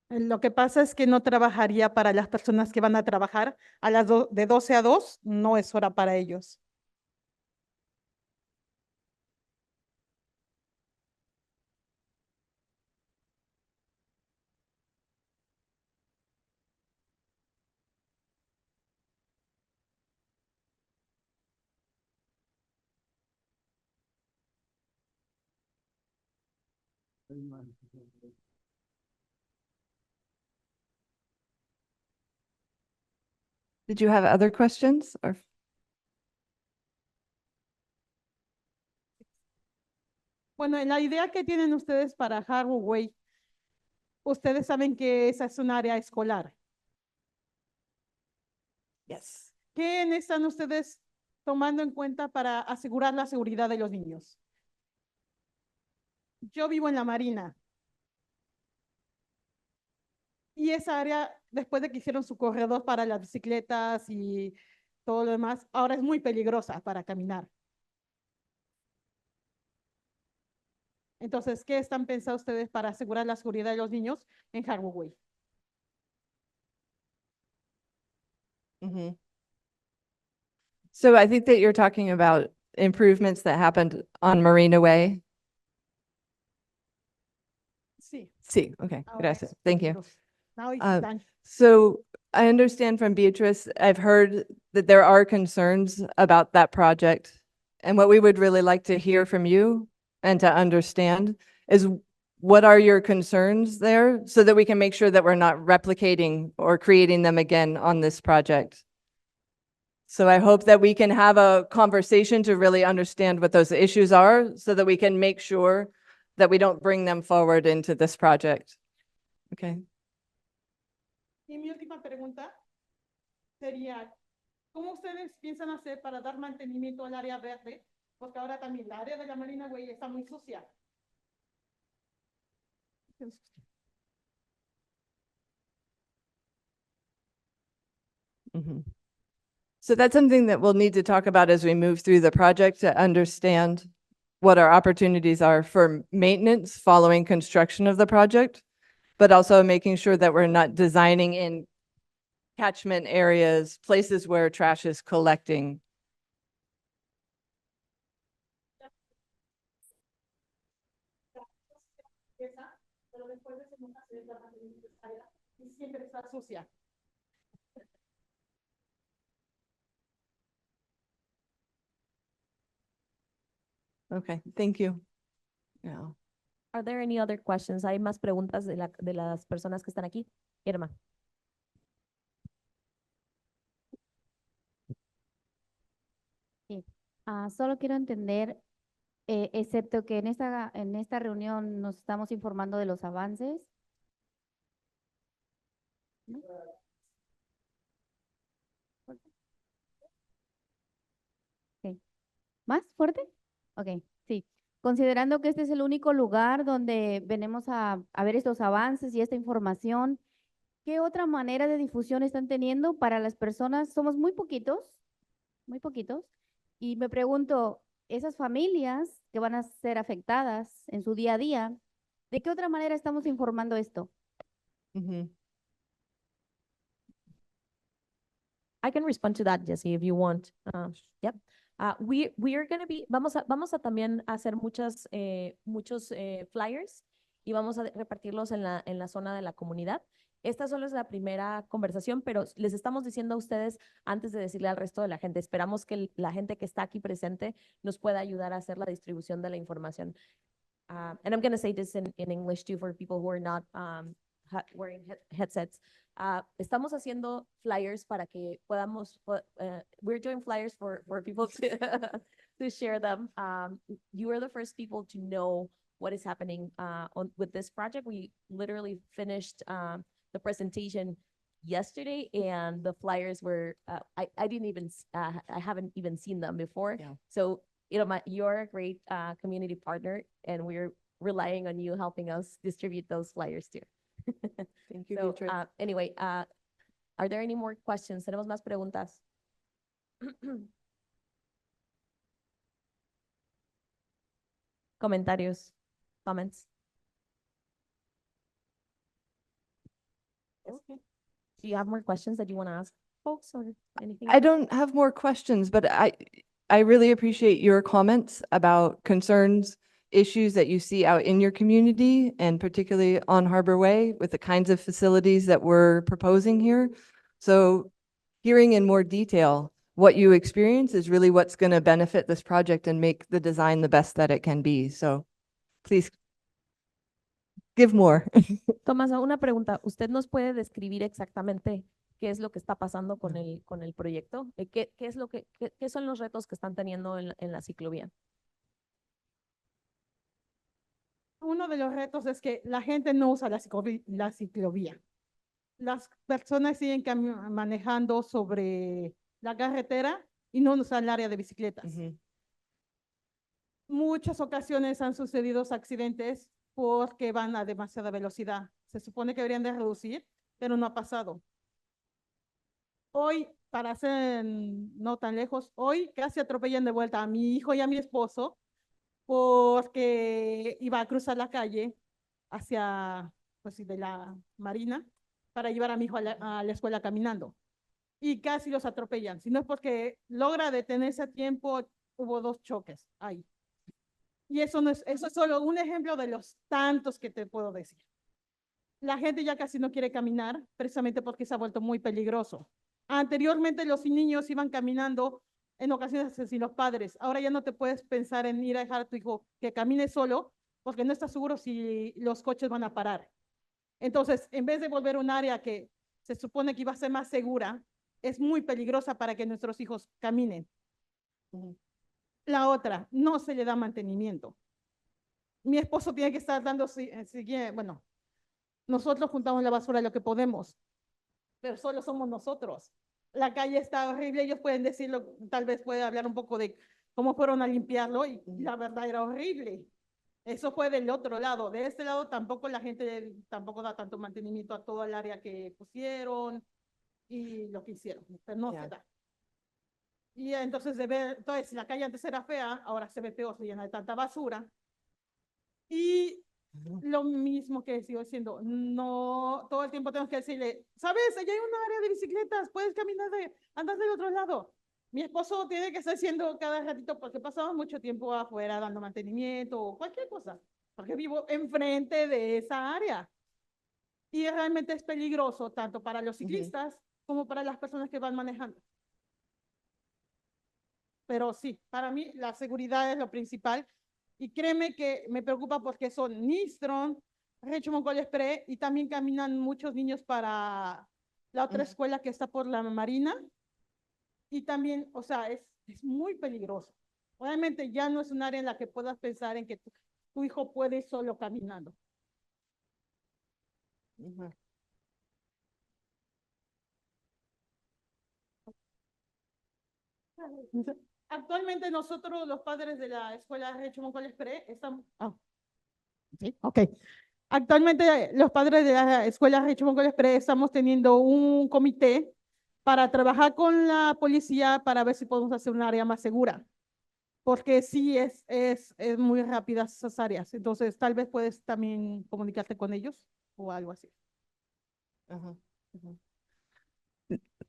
Lo que pasa es que no trabajaría para las personas que van a trabajar a las de 12 a 2, no es hora para ellos. Did you have other questions or? Bueno, en la idea que tienen ustedes para Harborway, ustedes saben que esa es un área escolar. Yes. ¿Qué están ustedes tomando en cuenta para asegurar la seguridad de los niños? Yo vivo en la Marina. Y esa área, después de que hicieron su corredor para las bicicletas y todo lo demás, ahora es muy peligrosa para caminar. Entonces, ¿qué están pensando ustedes para asegurar la seguridad de los niños en Harborway? Mm-hmm. So I think that you're talking about improvements that happened on Marina Way. Sí. Sí, okay, Ahora gracias. es Thank you. peligroso. Now it's Uh, done. So I understand from Beatrice, I've heard that there are concerns about that project. And what we would really like to hear from you and to understand is what are your concerns there so that we can make sure that we're not replicating or creating them again on this project. So I hope that we can have a conversation to really understand what those issues are so that we can make sure that we don't bring them forward into this project. Okay. Y mi última pregunta sería, ¿cómo ustedes piensan hacer para dar mantenimiento al área verde? Porque ahora también la área de la Marina Way está muy sucia. Mhm. So that's something that we'll need to talk about as we move through the project to understand what our opportunities are for maintenance following construction of the project, but also making sure that we're not designing in catchment areas, places where trash is collecting. Pero después de semana se la mantenimiento de área y siempre está sucia. Okay, thank you. Yeah. Are there any other questions? ¿Hay más preguntas de las personas que están aquí? Irma. Solo quiero entender, excepto que en esta reunión nos estamos informando de los avances. ¿No? Ok. ¿Más fuerte? Ok, sí. Considerando que este es el único lugar donde venimos a ver estos avances y esta información, ¿qué otra manera de difusión están teniendo para las personas? Somos muy poquitos, y me pregunto, esas familias que van a ser afectadas en su día a día, ¿de qué otra manera estamos informando esto? Mhm. I can respond to that, Jesse, if you want. Yep. We are going to be, vamos a también hacer muchos flyers y vamos a repartirlos en la zona de la comunidad. Esta solo es la primera conversación, pero les estamos diciendo a ustedes antes de decirle al resto de la gente. Esperamos que la gente que está aquí presente nos pueda ayudar a hacer la distribución de la información. And I'm going to say this in English too for people who are not wearing headsets. Estamos haciendo flyers para que podamos, we're doing flyers for people to share them. You are the first people to know what is happening with this project. We literally finished the presentation yesterday and the flyers were, I didn't even, I haven't even seen them before. Yeah. So, you're a great community partner and we're relying on you helping us distribute those flyers too. Thank you, So, Beatrice. anyway, are there any more questions? ¿Tenemos más preguntas? Comentarios, comments? Okay. Do you have more questions that you want to ask folks or anything? I don't have more questions, but I really appreciate your comments about concerns, issues that you see out in your community and particularly on Harbor Way with the kinds of facilities that we're proposing here. So hearing in more detail what you experience is really what's going to benefit this project and make the design the best that it can be. So please give more. Tomás, una pregunta. ¿Usted nos puede describir exactamente qué es lo que está pasando con el proyecto? ¿Qué es qué son los retos que están teniendo en la ciclovía? Uno de los retos es que la gente no usa la ciclovía. Las personas siguen manejando sobre la carretera y no usan el área de bicicletas. Mhm. Muchas ocasiones han sucedido accidentes porque van a demasiada velocidad. Se supone que deberían de reducir, pero no ha pasado. Hoy, para ser no tan lejos, hoy casi atropellan de vuelta a mi hijo y a mi esposo porque iba a cruzar la calle hacia, pues, de la Marina para llevar a mi hijo a la escuela caminando. Y casi los atropellan. Si no es porque logra detenerse a tiempo, hubo 2 choques ahí. Y eso es solo un ejemplo de los tantos que te puedo decir. la gente ya casi no quiere caminar, precisamente porque se ha vuelto muy peligroso. Anteriormente los niños iban caminando en ocasiones sin los padres. Ahora ya no te puedes pensar en ir a dejar a tu hijo que camine solo, porque no estás seguro si los coches van a parar. Entonces, en vez de volver un área que se supone que iba a ser más segura, es muy peligrosa para que nuestros hijos caminen. La otra, no se le da mantenimiento. Mi esposo tiene que estar dando, bueno, nosotros juntamos la basura lo que podemos, pero solo somos nosotros. La calle está horrible, ellos pueden decirlo, tal vez puede hablar un poco de cómo fueron a limpiarlo y la verdad era horrible. Eso fue del otro lado. De este lado tampoco la gente tampoco da tanto mantenimiento a todo el área que pusieron y lo que hicieron, pero no se da. Y entonces entonces la calle antes era fea, ahora se ve peor, se llena de tanta basura. Y lo mismo que sigo diciendo, no, todo el tiempo tenemos que decirle, ¿sabes? Allá hay una área de bicicletas, puedes caminar andar del otro lado. Mi esposo tiene que estar haciendo cada ratito porque pasamos mucho tiempo afuera dando mantenimiento o cualquier cosa, porque vivo enfrente de esa área. Y realmente es peligroso tanto para los ciclistas como para las personas que van manejando. Pero sí, para mí la seguridad es lo principal. Y créeme que me preocupa porque son Nistron, Richmond College Pre, y también caminan muchos niños para la otra escuela que está por la Marina. Y también, o sea, es muy peligroso. Obviamente ya no es un área en la que puedas pensar en que tu hijo puede ir solo caminando. Actualmente nosotros, los padres de la escuela Richmond College Pre, estamos... sí, ok. Actualmente los padres de la escuela Richmond College Pre estamos teniendo un comité para trabajar con la policía para ver si podemos hacer un área más segura. Porque sí es muy rápidas esas áreas. Entonces, tal vez puedes también comunicarte con ellos o algo así.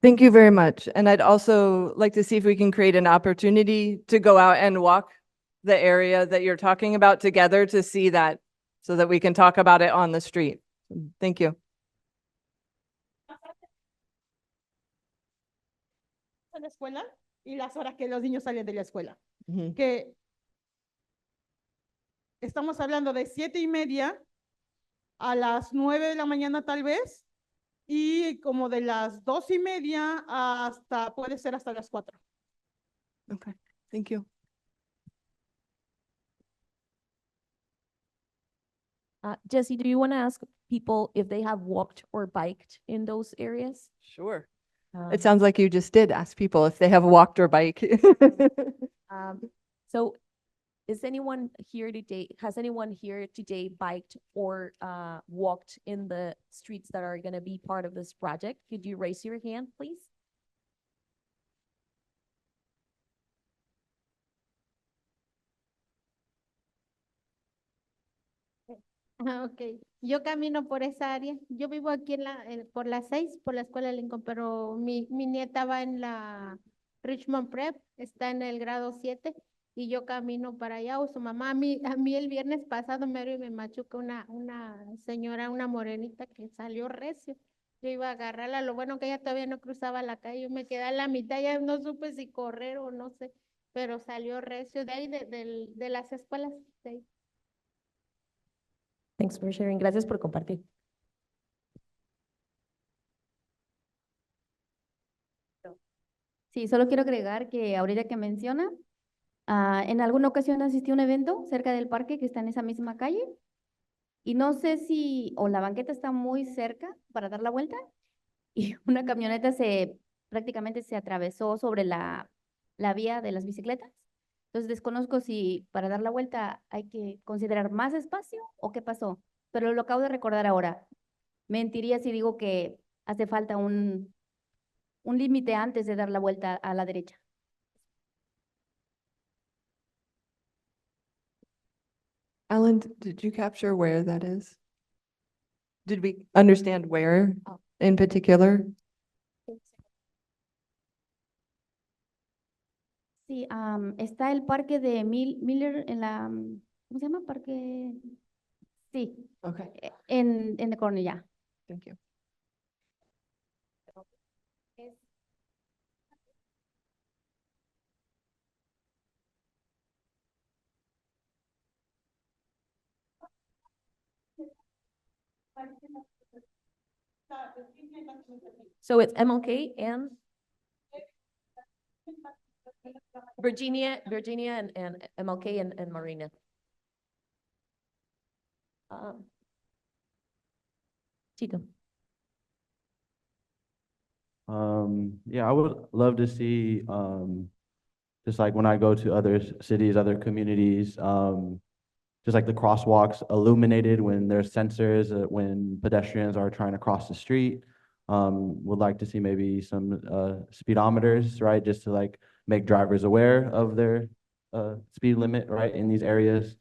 Thank you very much. And I'd also like to see if we can create an opportunity to go out and walk the area that you're talking about together to see that, so that we can talk about it on the street. Thank you. En la escuela y las horas que los niños salen de la escuela. Que estamos hablando de 7:30 a las 9 de la mañana tal vez, y como de las 2:30 hasta, puede ser hasta las 4. Okay, thank you. Jesse, do you want to ask people if they have walked or biked in those areas? Sure. Um, It sounds like you just did ask people if they have walked or bike. So has anyone here today biked or walked in the streets that are going to be part of this project? Could you raise your hand, please? Ok, yo camino por esa área. Yo vivo aquí por las 6, por la escuela Lincoln, pero mi nieta va en la Richmond Prep, está en el grado 7 y yo camino para allá, o su mamá. A mí el viernes pasado me machuca una señora, una morenita que salió recio. Yo iba a agarrarla, lo bueno que ella todavía no cruzaba la calle, yo me quedé a la mitad, ya no supe si correr o no sé, pero salió recio de ahí, de las escuelas de ahí. Thanks for sharing. Gracias por compartir. Sí, solo quiero agregar que ahorita que menciona, en alguna ocasión asistí a un evento cerca del parque que está en esa misma calle y no sé si o la banqueta está muy cerca para dar la vuelta y una camioneta prácticamente se atravesó sobre la vía de las bicicletas. Entonces desconozco si para dar la vuelta hay que considerar más espacio o qué pasó, pero lo acabo de recordar ahora. Mentiría si digo que hace falta un límite antes de dar la vuelta a la derecha. Alan, did you capture where that is? Did we understand where in particular? Sí, está el parque de Miller en ¿cómo se llama? Parque. Sí, Okay, en the corner, yeah. thank you. So it's MLK and Virginia and MLK and Marina. Chico. Yeah, I would love to see, just like when I go to other cities, other communities, just like the crosswalks illuminated when there's sensors, when pedestrians are trying to cross the street. Would like to see maybe some speedometers, right? Just to like make drivers aware of their speed limit, right, in these areas.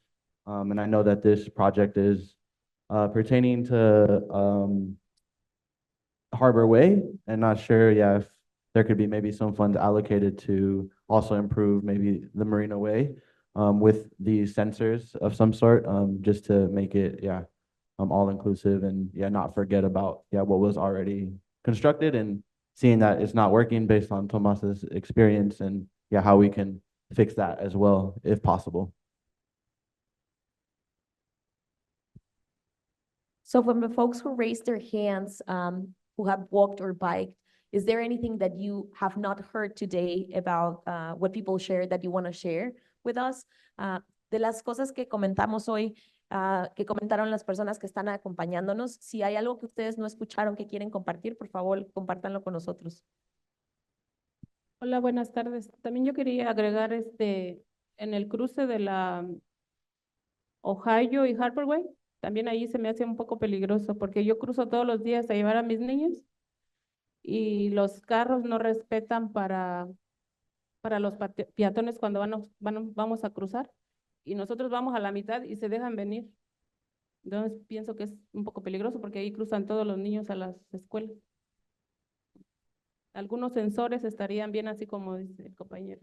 And I know that this project is pertaining to Harbor Way, and not sure, yeah, if there could be maybe some funds allocated to also improve maybe the Marina Way with these sensors of some sort, just to make it, yeah, all inclusive and yeah, not forget about yeah what was already constructed and seeing that it's not working based on Tomas's experience and yeah how we can fix that as well if possible. So from the folks who raised their hands, who have walked or biked, is there anything that you have not heard today about what people share that you want to share with us? De las cosas que comentamos hoy, que comentaron las personas que están acompañándonos, si hay algo que ustedes no escucharon que quieren compartir, por favor, compártanlo con nosotros. Hola, buenas tardes. También yo quería agregar en el cruce de la Ohio y Harborway, también ahí se me hace un poco peligroso porque yo cruzo todos los días a llevar a mis niños y los carros no respetan para los peatones cuando vamos a cruzar y nosotros vamos a la mitad y se dejan venir. Entonces pienso que es un poco peligroso porque ahí cruzan todos los niños a las escuelas. Algunos sensores estarían bien, así como dice el compañero.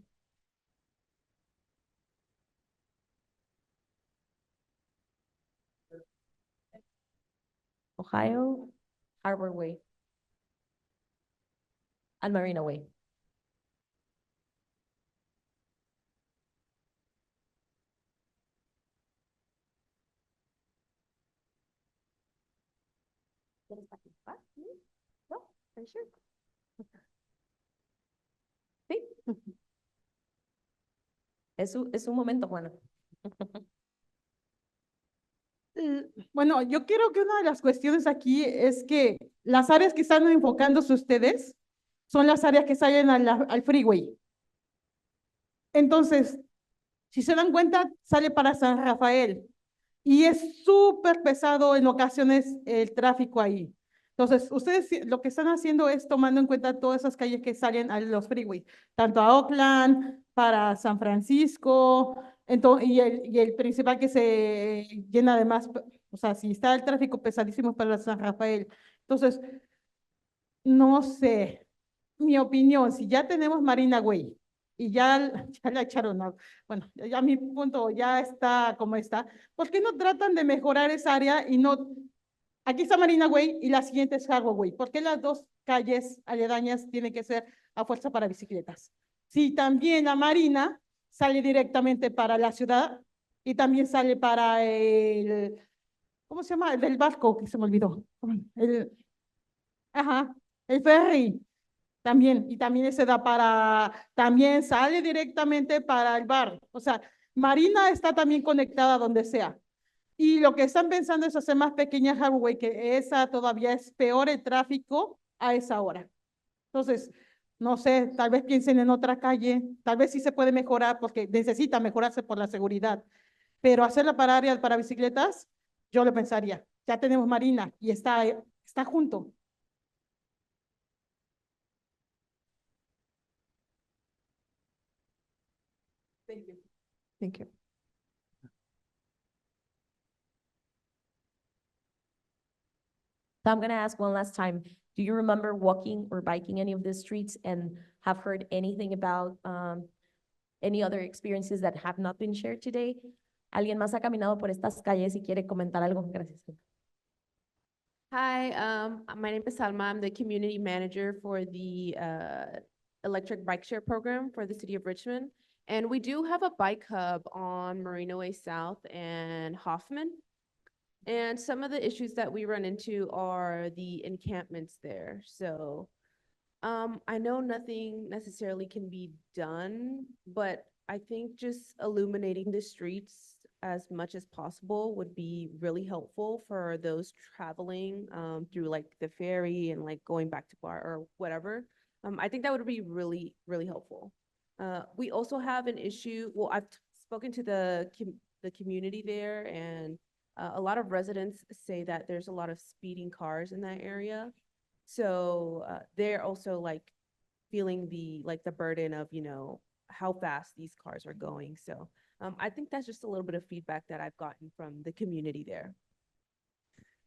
Ohio, Harbor Way, and Marina Way. ¿Quieres participar? No, are you sure? Sí. Es un momento, Juana. Bueno, yo creo que una de las cuestiones aquí es que las áreas que están enfocándose ustedes son las áreas que salen al freeway. Entonces, si se dan cuenta, sale para San Rafael y es súper pesado en ocasiones el tráfico ahí. Entonces, ustedes lo que están haciendo es tomando en cuenta todas esas calles que salen a los freeways, tanto a Oakland, para San Francisco, entonces, y el principal que se llena de más, o sea, si está el tráfico pesadísimo para San Rafael. Entonces, no sé, mi opinión, si ya tenemos Marina Way y ya la echaron, bueno, ya mi punto ya está como está, ¿por qué no tratan de mejorar esa área y no, aquí está Marina Way y la siguiente es Harbor Way? ¿Por qué las dos calles aledañas tienen que ser a fuerza para bicicletas? Si también la Marina sale directamente para la ciudad y también sale para el, ¿cómo se llama? El del barco, que se me olvidó. Ajá, el ferry. También, y también ese da también sale directamente para el bar. O sea, Marina está también conectada donde sea. Y lo que están pensando es hacer más pequeña Highway, que esa todavía es peor el tráfico a esa hora. Entonces, no sé, tal vez piensen en otra calle, tal vez sí se puede mejorar porque necesita mejorarse por la seguridad, pero hacerla para área para bicicletas, yo lo pensaría. Ya tenemos Marina y está junto. Thank you. Thank you. So I'm going to ask one last time. Do you remember walking or biking any of the streets and have heard anything about any other experiences that have not been shared today? ¿Alguien más ha caminado por estas calles y quiere comentar algo? Gracias. Hi, my name is Salma. I'm the community manager for the electric bike share program for the city of Richmond. And we do have a bike hub on Marina Way South and Hoffman. And some of the issues that we run into are the encampments there. So I know nothing necessarily can be done, but I think just illuminating the streets as much as possible would be really helpful for those traveling through like the ferry and like going back to bar or whatever. I think that would be really, really helpful. We also have an issue. Well, I've spoken to the community there, and a lot of residents say that there's a lot of speeding cars in that area. So they're also like feeling the burden of, you know, how fast these cars are going. So I think that's just a little bit of feedback that I've gotten from the community there.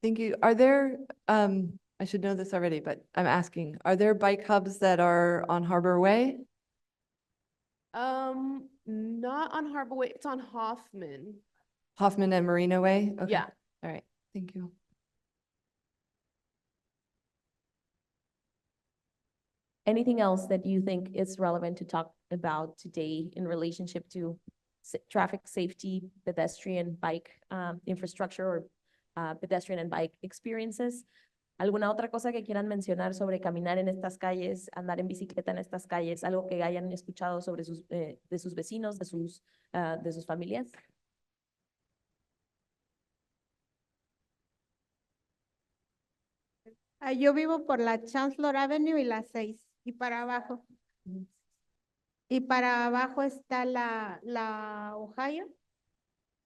Thank you. Are there, I should know this already, but I'm asking, are there bike hubs that are on Harbor Way? Not on Harbor Way, it's on Hoffman. Hoffman and Marina Way? Okay. Yeah. All right. Thank you. Anything else that you think is relevant to talk about today in relationship to traffic safety, pedestrian, bike infrastructure, or pedestrian and bike experiences? ¿Alguna otra cosa que quieran mencionar sobre caminar en estas calles, andar en bicicleta en estas calles, algo que hayan escuchado sobre de sus vecinos, de sus familias? Yo vivo por la Chancellor Avenue y la 6, y para abajo. Y para abajo está la Ohio.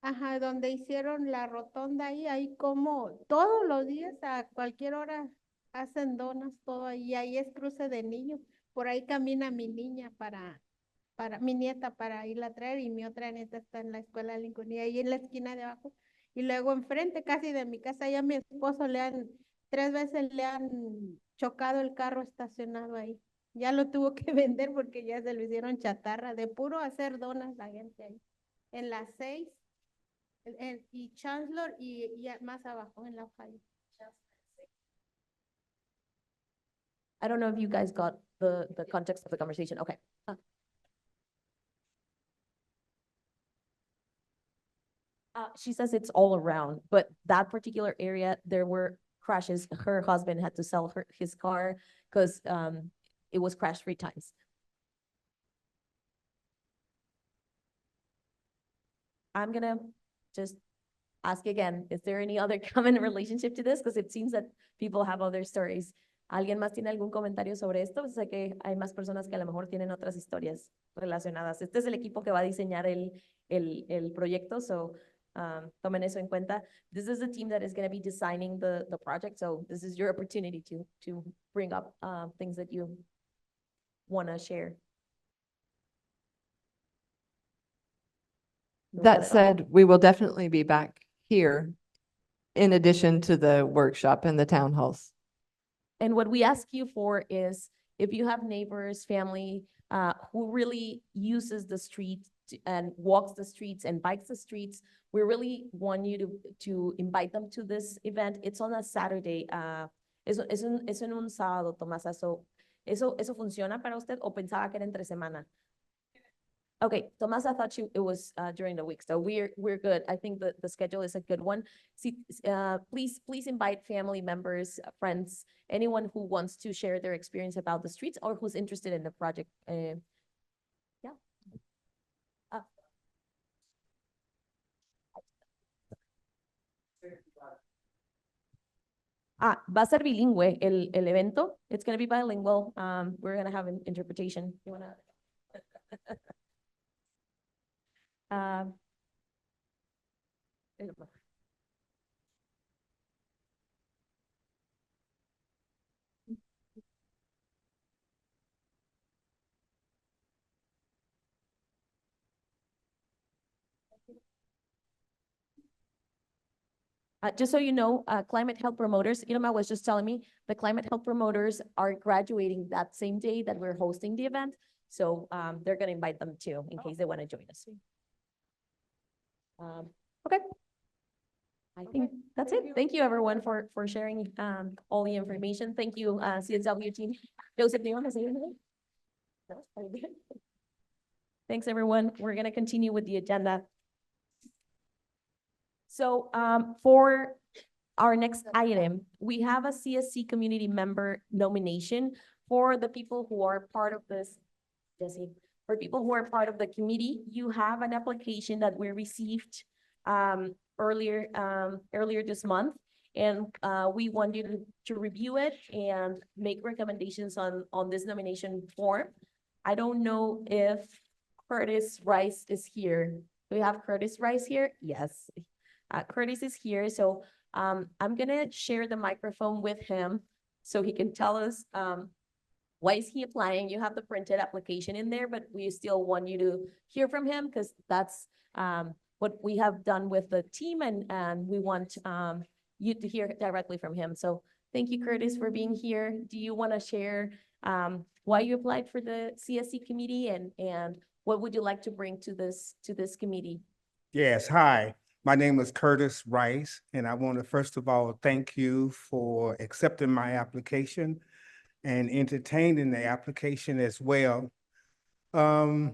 Ajá, donde hicieron la rotonda ahí como todos los días a cualquier hora hacen donas, todo ahí, y ahí es cruce de niños. Por ahí camina mi niña mi nieta para irla a traer, y mi otra nieta está en la escuela de Lincoln, y ahí en la esquina de abajo. Y luego enfrente casi de mi casa, ya a mi esposo 3 veces le han chocado el carro estacionado ahí. Ya lo tuvo que vender porque ya se lo hicieron chatarra, de puro hacer donas la gente ahí. En las 6, y Chancellor y más abajo en la Ohio. I don't know if you guys got the context of the conversation. Okay. She says it's all around, but that particular area, there were crashes. Her husband had to sell his car because it was crashed 3 times. I'm gonna just ask again, is there any other common relationship to this? Because it seems that people have other stories. ¿Alguien más tiene algún comentario sobre esto? Sé que hay más personas que a lo mejor tienen otras historias relacionadas. Este es el equipo que va a diseñar el proyecto, so tomen eso en cuenta. This is the team that is going to be designing the project, so this is your opportunity to bring up things that you want to share. That said, we will definitely be back here in addition to the workshop and the town halls. And what we ask you for is if you have neighbors, family, who really uses the street and walks the streets and bikes the streets, we really want you to invite them to this event. It's on a Saturday. Es en un sábado, Tomasa. So, ¿eso funciona para usted o pensaba que era entre semana? Okay, Tomasa thought it was during the week, so we're good. I think the schedule is a good one. See, please invite family members, friends, anyone who wants to share their experience about the streets or who's interested in the project. Yeah. Va a ser bilingüe el evento. It's going to be bilingual. We're going to have an interpretation. You want to? Just so you know, climate health promoters, Irma was just telling me, the climate health promoters are graduating that same day that we're hosting the event. So they're going to invite them too, in case they want to join us. Okay. I think that's it. Thank you, everyone, for sharing all the information. Thank you, CSW team. Joseph, do you want to say anything? No? Very good. Thanks, everyone. We're gonna continue with the agenda. So for our next item, we have a CSC community member nomination for the people who are part of this. Jesse, for people who are part of the committee, you have an application that we received earlier this month. And we want you to review it and make recommendations on this nomination form. I don't know if Curtis Rice is here. Do we have Curtis Rice here? Yes. Curtis is here, so I'm gonna share the microphone with him so he can tell us why is he applying. You have the printed application in there, but we still want you to hear from him because that's what we have done with the team, and we want you to hear directly from him. So thank you, Curtis, for being here. Do you want to share why you applied for the CSC committee and what would you like to bring to this committee? Yes, hi. My name is Curtis Rice, and I want to first of all thank you for accepting my application and entertaining the application as well. I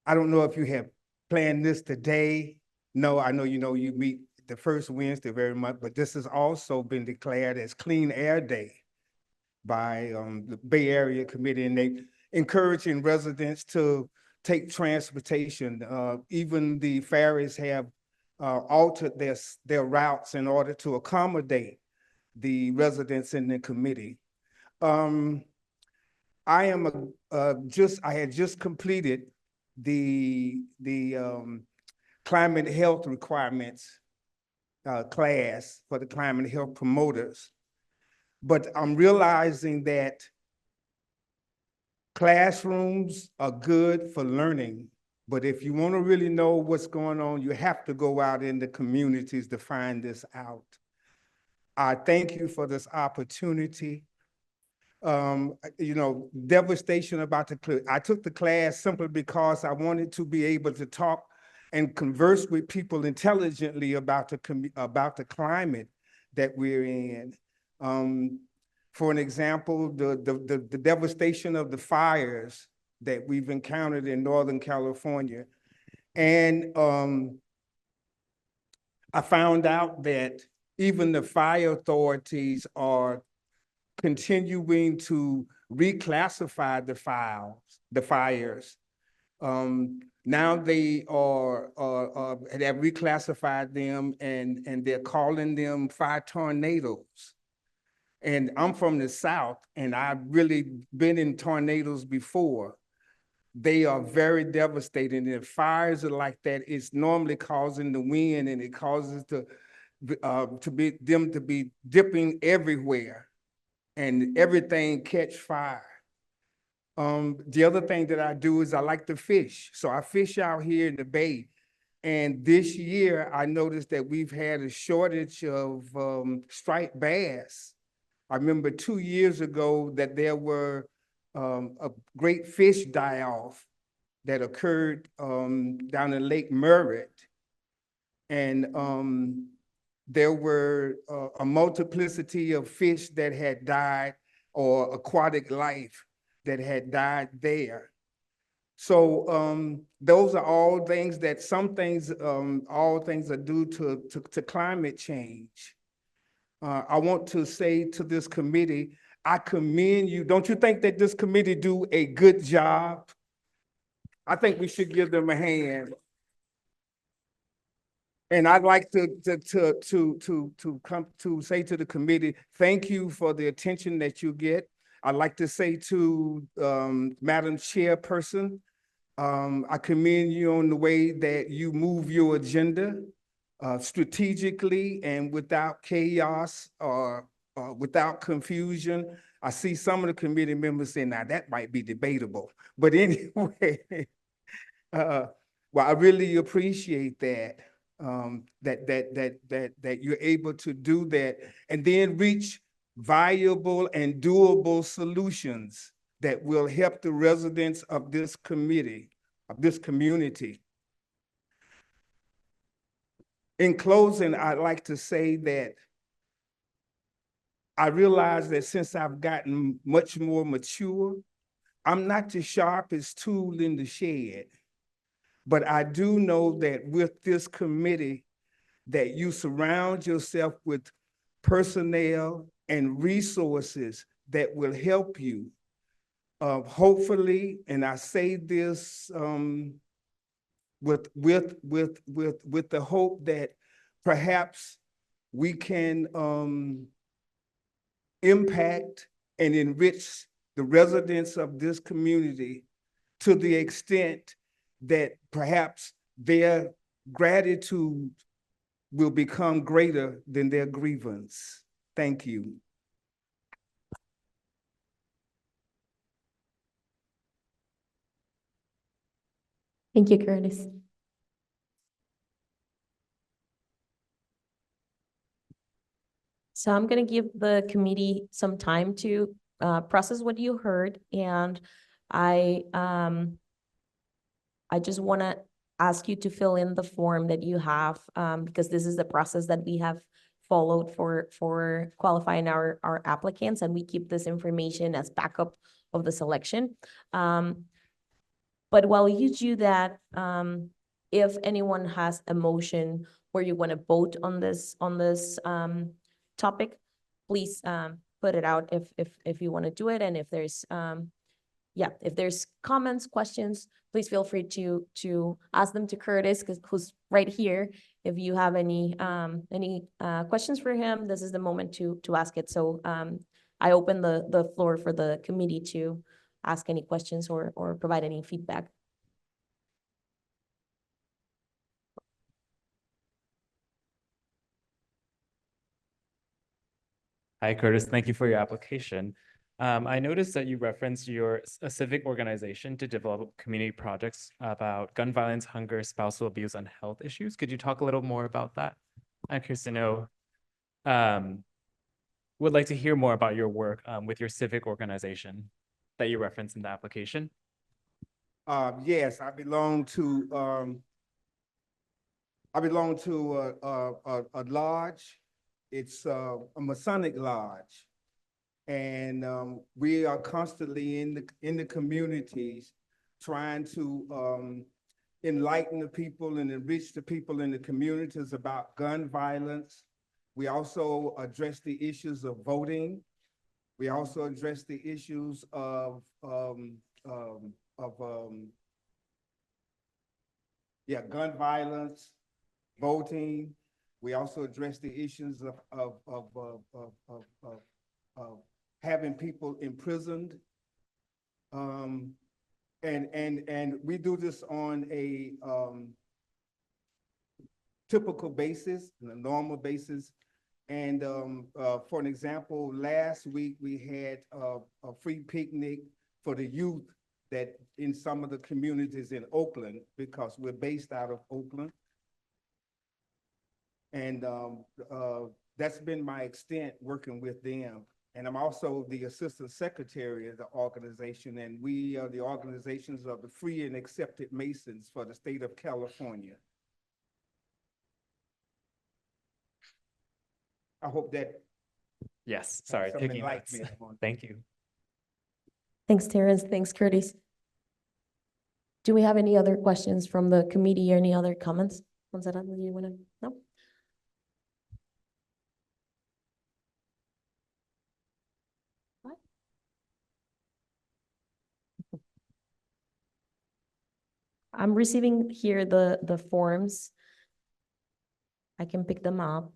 don't know if you have planned this today. No, I know you meet the first Wednesday very much, but this has also been declared as Clean Air Day by the Bay Area Committee, and they encouraging residents to take transportation. Even the ferries have altered their routes in order to accommodate the residents in the committee. I had just completed the climate health requirements class for the climate health promoters, but I'm realizing that classrooms are good for learning, but if you want to really know what's going on, you have to go out in the communities to find this out. I thank you for this opportunity. Devastation about I took the class simply because I wanted to be able to talk and converse with people intelligently about the climate that we're in. For an example, the devastation of the fires that we've encountered in Northern California. And I found out that even the fire authorities are continuing to reclassify the fires. Now they have reclassified them and they're calling them fire tornadoes. And I'm from the South, and I've really been in tornadoes before. They are very devastating. If fires are like that, it's normally causing the wind, and it causes them to be dipping everywhere, and everything catch fire. The other thing that I do is I like to fish. So I fish out here in the Bay. And this year, I noticed that we've had a shortage of striped bass. I remember 2 years ago that there were a great fish die-off that occurred down in Lake Merritt. And there were a multiplicity of fish that had died, or aquatic life that had died there. So those are all things that all things are due to climate change. I want to say to this committee, I commend you. Don't you think that this committee do a good job? I think we should give them a hand. And I'd like to come to say to the committee, thank you for the attention that you get. I'd like to say to Madam Chairperson, I commend you on the way that you move your agenda strategically and without chaos or without confusion. I see some of the committee members saying, now that might be debatable. But anyway, well, I really appreciate that. That you're able to do that and then reach viable and doable solutions that will help the residents of this community. In closing, I'd like to say that I realize that since I've gotten much more mature, I'm not the sharpest tool in the shed. But I do know that with this committee, that you surround yourself with personnel and resources that will help you. Hopefully, and I say this with the hope that perhaps we can impact and enrich the residents of this community to the extent that perhaps their gratitude will become greater than their grievance. Thank you. Thank you, Curtis. So I'm going to give the committee some time to process what you heard, and I just want to ask you to fill in the form that you have, because this is the process that we have followed for qualifying our applicants, and we keep this information as backup of the selection. But while you do that, if anyone has a motion where you want to vote on this topic, please put it out if you want to do it, and if there's if there's comments, questions, please feel free to ask them to Curtis, who's right here. If you have any questions for him, this is the moment to ask it. So I open the floor for the committee to ask any questions or provide any feedback. Hi, Curtis. Thank you for your application. I noticed that you referenced a civic organization to develop community projects about gun violence, hunger, spousal abuse, and health issues. Could you talk a little more about that? I'm curious to know, would like to hear more about your work with your civic organization that you referenced in the application. Yes, I belong to a lodge. It's a Masonic lodge, and we are constantly in the communities trying to enlighten the people and enrich the people in the communities about gun violence. We also address the issues of voting. We also address the issues of gun violence, voting. We also address the issues of having people imprisoned. And we do this on a typical basis, on a normal basis. And for an example, last week we had a free picnic for the youth that in some of the communities in Oakland, because we're based out of Oakland. And that's been my extent working with them. And I'm also the assistant secretary of the organization, and we are the organizations of the Free and Accepted Masons for the state of California. I hope that. Yes, sorry, taking notes. Thank you. Thanks, Terrence. Thanks, Curtis. Do we have any other questions from the committee or any other comments? Montserrat, do you want to? No? What? I'm receiving here the forms. I can pick them up.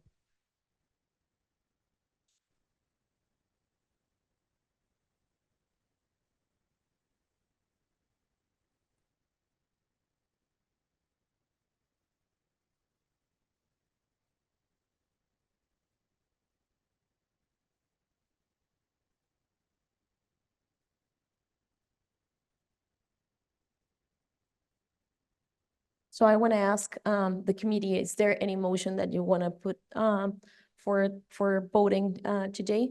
So I want to ask the committee, is there any motion that you want to put for voting today?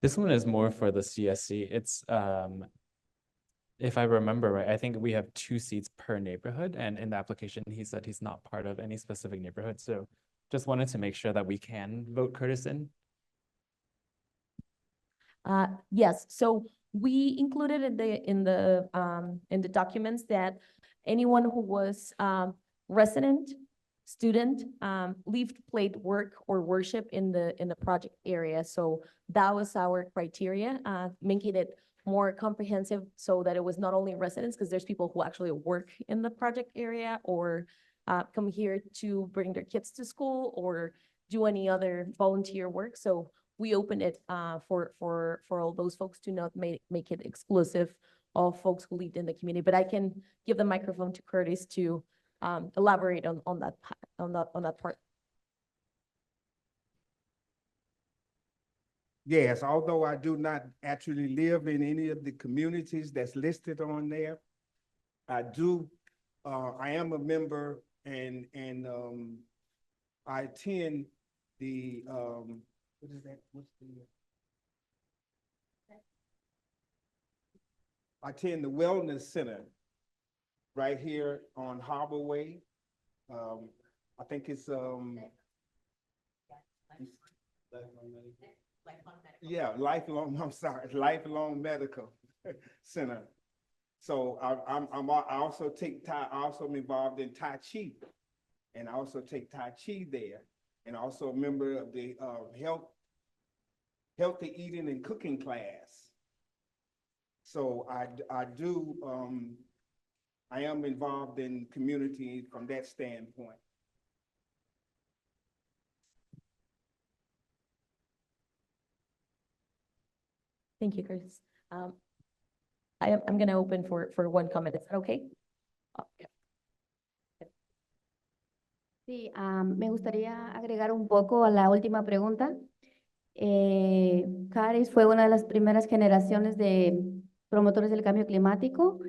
This one is more for the CSC. It's, if I remember right, I think we have 2 seats per neighborhood, and in the application, he said he's not part of any specific neighborhood, so just wanted to make sure that we can vote Curtis in. Yes, so we included in the documents that anyone who was resident, student, lived, played, work, or worship in the project area. So that was our criteria, making it more comprehensive so that it was not only residents, because there's people who actually work in the project area or come here to bring their kids to school or do any other volunteer work. So we opened it for all those folks to not make it exclusive of folks who lived in the community. But I can give the microphone to Curtis to elaborate on that part. Yes, although I do not actually live in any of the communities that's listed on there, I am a member and I attend the, what is that? I attend the Wellness Center right here on Harbor Way. I think it's, yeah, Lifelong Medical Center. So I also take I also am involved in Tai Chi, and I also take Tai Chi there, and also a member of the healthy eating and cooking class. So I am involved in community from that standpoint. Thank you, Chris. I'm going to open for one comment. Is that okay? Okay. Sí, me gustaría agregar un poco a la última pregunta. Caris fue una de las primeras generaciones de promotores del cambio climático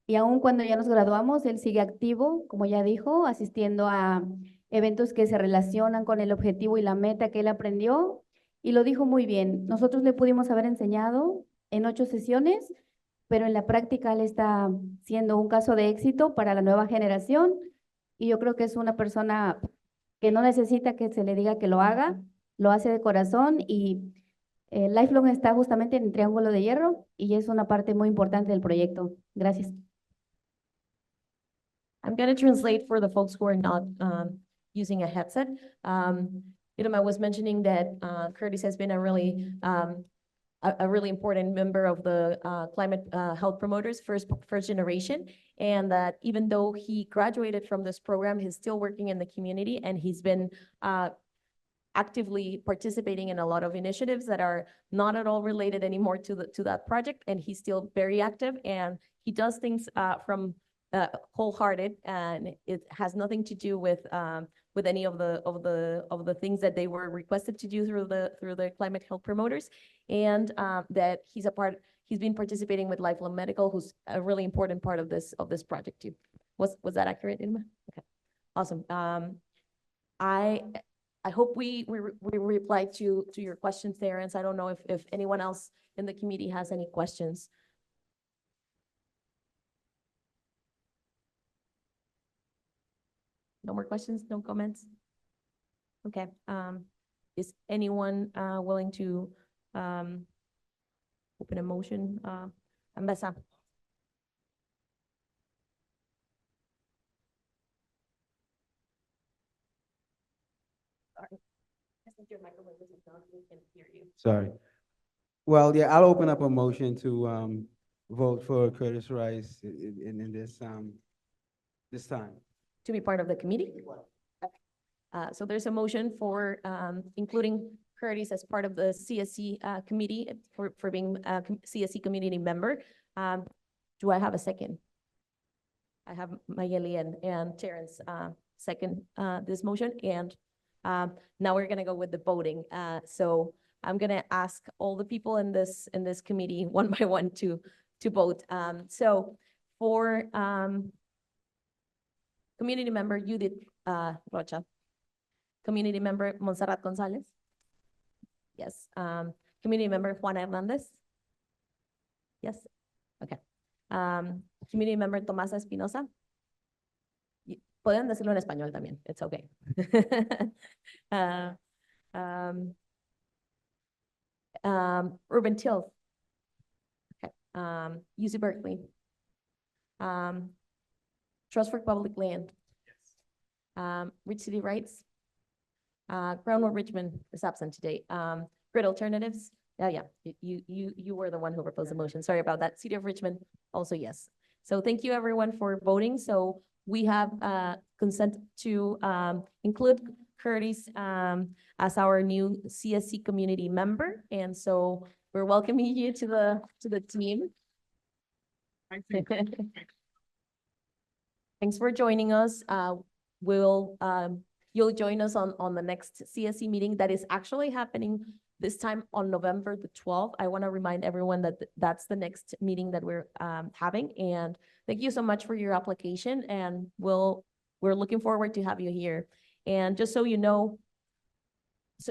y aun cuando ya nos graduamos, él sigue activo, como ya dijo, asistiendo a eventos que se relacionan con el objetivo y la meta que él aprendió y lo dijo muy bien. Nosotros le pudimos haber enseñado en 8 sesiones, pero en la práctica él está siendo un caso de éxito para la nueva generación y yo creo que es una persona que no necesita que se le diga que lo haga, lo hace de corazón y Lifelong está justamente en el Triángulo de Hierro y es una parte muy importante del proyecto. Gracias. I'm going to translate for the folks who are not using a headset. I was mentioning that Curtis has been a really important member of the climate health promoters, first generation, and that even though he graduated from this program, he's still working in the community, and he's been actively participating in a lot of initiatives that are not at all related anymore to that project, and he's still very active, and he does things from wholehearted, and it has nothing to do with any of the things that they were requested to do through the climate health promoters, and that he's been participating with Lifelong Medical, who's a really important part of this project too. Was that accurate, Irma? Okay, awesome. I hope we replied to your questions there, and so I don't know if anyone else in the committee has any questions. No more questions, no comments? Okay, is anyone willing to open a motion? Ambessa. Sorry. I think your microphone is on, we can hear you. Sorry. Well, yeah, I'll open up a motion to vote for Curtis Rice in this time. To be part of the committee? Okay. So there's a motion for including Curtis as part of the CSC committee for being a CSC community member. Do I have a second? I have Mayeli and Terrence second this motion, and now we're gonna go with the voting. So I'm gonna ask all the people in this committee one by one to vote. So for community member Judith Rocha, community member Montserrat Gonzalez, yes. Community member Juan Hernandez? Yes? Okay. Community member Tomasa Espinosa? Pueden decirlo en español también. It's okay. Uh, um, Ruben Till. Okay. UC Berkeley. Trust for Public Land. Rich City Rights. Groundwork Richmond is absent today. Grid Alternatives. Yeah. You were the one who proposed the motion. Sorry about that. City of Richmond, also yes. So thank you everyone for voting. So we have consent to include Curtis as our new CSC community member. And so we're welcoming you to the team. Thanks for joining us. You'll join us on the next CSC meeting that is actually happening this time on November the 12th. I want to remind everyone that that's the next meeting that we're having. And thank you so much for your application. And we're looking forward to have you here. And just so you know,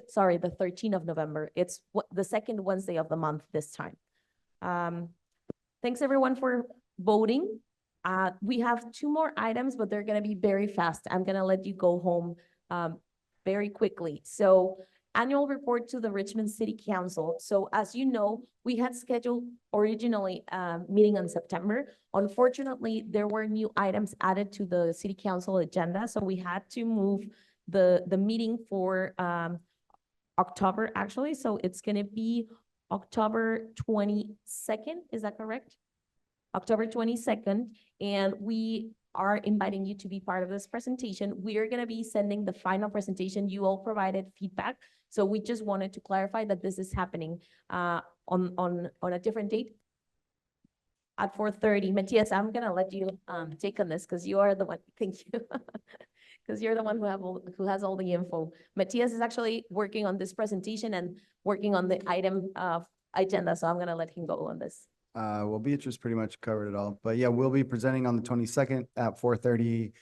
sorry, the 13th of November. It's the second Wednesday of the month this time. Thanks everyone for voting. We have 2 more items, but they're going to be very fast. I'm going to let you go home very quickly. So annual report to the Richmond City Council. So as you know, we had scheduled originally meeting on September. Unfortunately, there were new items added to the City Council agenda. So we had to move the meeting for October actually. So it's going to be October 22nd. Is that correct? October 22nd. And we are inviting you to be part of this presentation. We are going to be sending the final presentation. You all provided feedback. So we just wanted to clarify that this is happening on a different date at 4:30. Matias, I'm going to let you take on this because you are the one. Thank you. Because you're the one who has all the info. Matias is actually working on this presentation and working on the item agenda. So I'm going to let him go on this. Well, Beatrice pretty much covered it all, but yeah, we'll be presenting on the 22nd at 4:30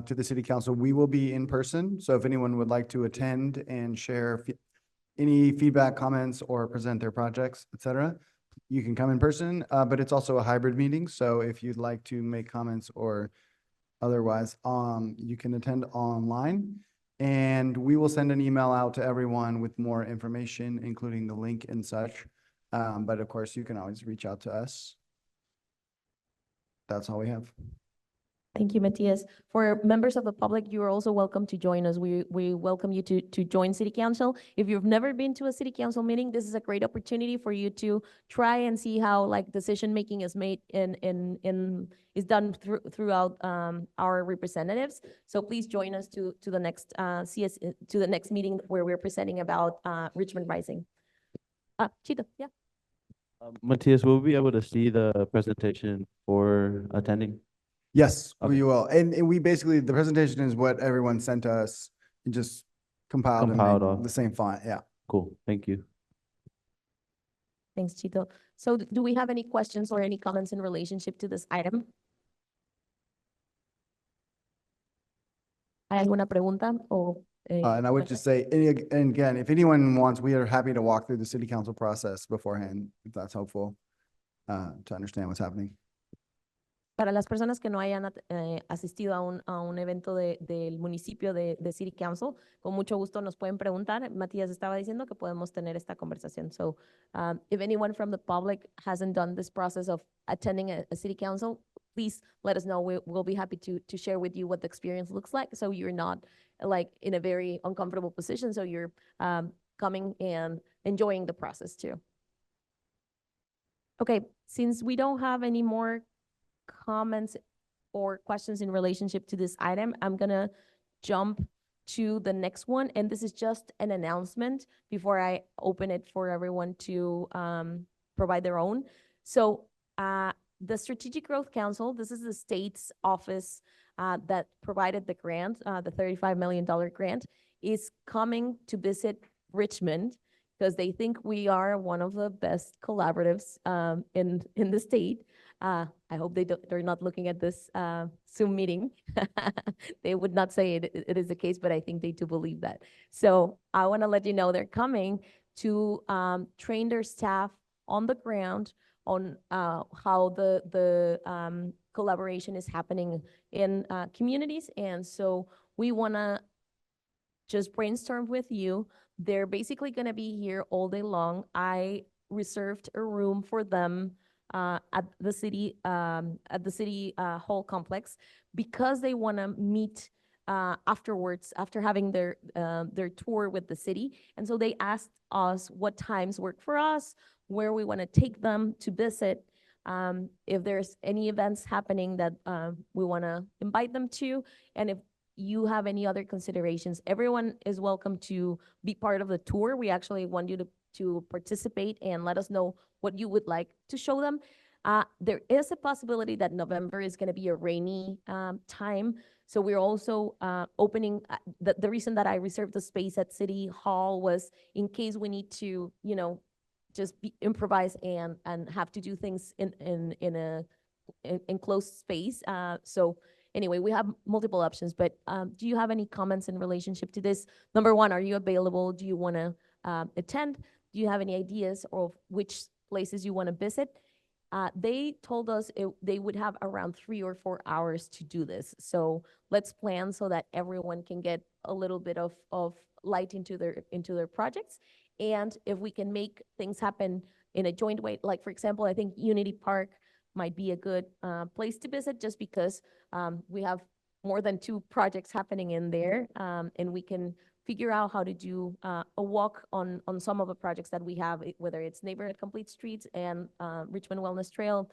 to the City Council. We will be in person, so if anyone would like to attend and share any feedback, comments, or present their projects, etc., you can come in person, but it's also a hybrid meeting, so if you'd like to make comments or otherwise, you can attend online, and we will send an email out to everyone with more information, including the link and such. But of course, you can always reach out to us. That's all we have. Thank you, Matias. For members of the public, you are also welcome to join us. We welcome you to join City Council. If you've never been to a City Council meeting, this is a great opportunity for you to try and see how decision making is made is done throughout our representatives. So please join us to the next to the next meeting where we're presenting about Richmond Rising. Chito, yeah. Matthias, will we be able to see the presentation for attending? Yes, Okay. we will. And we basically, the presentation is what everyone sent to us and just compiled and Compiled made off. the same font. Yeah. Cool, thank you. Thanks, Chito. So do we have any questions or any comments in relationship to this item? ¿Hay alguna pregunta o? And I would just say, and again, if anyone wants, we are happy to walk through the City Council process beforehand, if that's helpful to understand what's happening. Para las personas que no hayan asistido a un evento del municipio de City Council, con mucho gusto nos pueden preguntar. Matías estaba diciendo que podemos tener esta conversación. So if anyone from the public hasn't done this process of attending a City Council, please let us know. We'll be happy to share with you what the experience looks like. So you're not in a very uncomfortable position. So you're coming and enjoying the process too. Okay, since we don't have any more comments or questions in relationship to this item, I'm gonna jump to the next one. And this is just an announcement before I open it for everyone to provide their own. So the Strategic Growth Council, this is the state's office that provided the grant, the $35 million grant, is coming to visit Richmond because they think we are one of the best collaboratives in the state. I hope they're not looking at this Zoom meeting. They would not say it is the case, but I think they do believe that. So I want to let you know they're coming. to train their staff on the ground on how the collaboration is happening in communities. And so we want to just brainstorm with you. They're basically going to be here all day long. I reserved a room for them at the city hall complex because they want to meet afterwards, after having their tour with the city. And so they asked us what times work for us, where we want to take them to visit, if there's any events happening that we want to invite them to, and if you have any other considerations. Everyone is welcome to be part of the tour. We actually want you to participate and let us know what you would like to show them. There is a possibility that November is going to be a rainy time. So we're also opening, the reason that I reserved the space at City Hall was in case we need to, just improvise and have to do things in a enclosed space. So anyway, we have multiple options, but do you have any comments in relationship to this? Number one, are you available? Do you want to attend? Do you have any ideas of which places you want to visit? They told us they would have around 3 or 4 hours to do this. So let's plan so that everyone can get a little bit of light into their projects. And if we can make things happen in a joint way, like for example, I think Unity Park might be a good place to visit just because we have more than 2 projects happening in there, and we can figure out how to do a walk on some of the projects that we have, whether it's Neighborhood Complete Streets and Richmond Wellness Trail.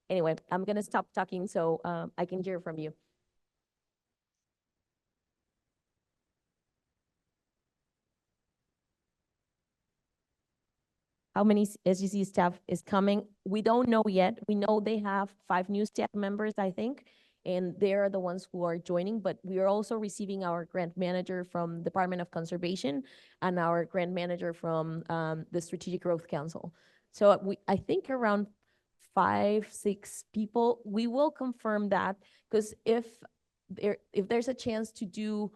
Anyway, I'm going to stop talking so I can hear from you. How many SGC staff is coming? We don't know yet. We know they have 5 new staff members, I think, and they are the ones who are joining, but we are also receiving our grant manager from Department of Conservation and our grant manager from the Strategic Growth Council. So I think around 5, 6 people. We will confirm that because if there's a chance to do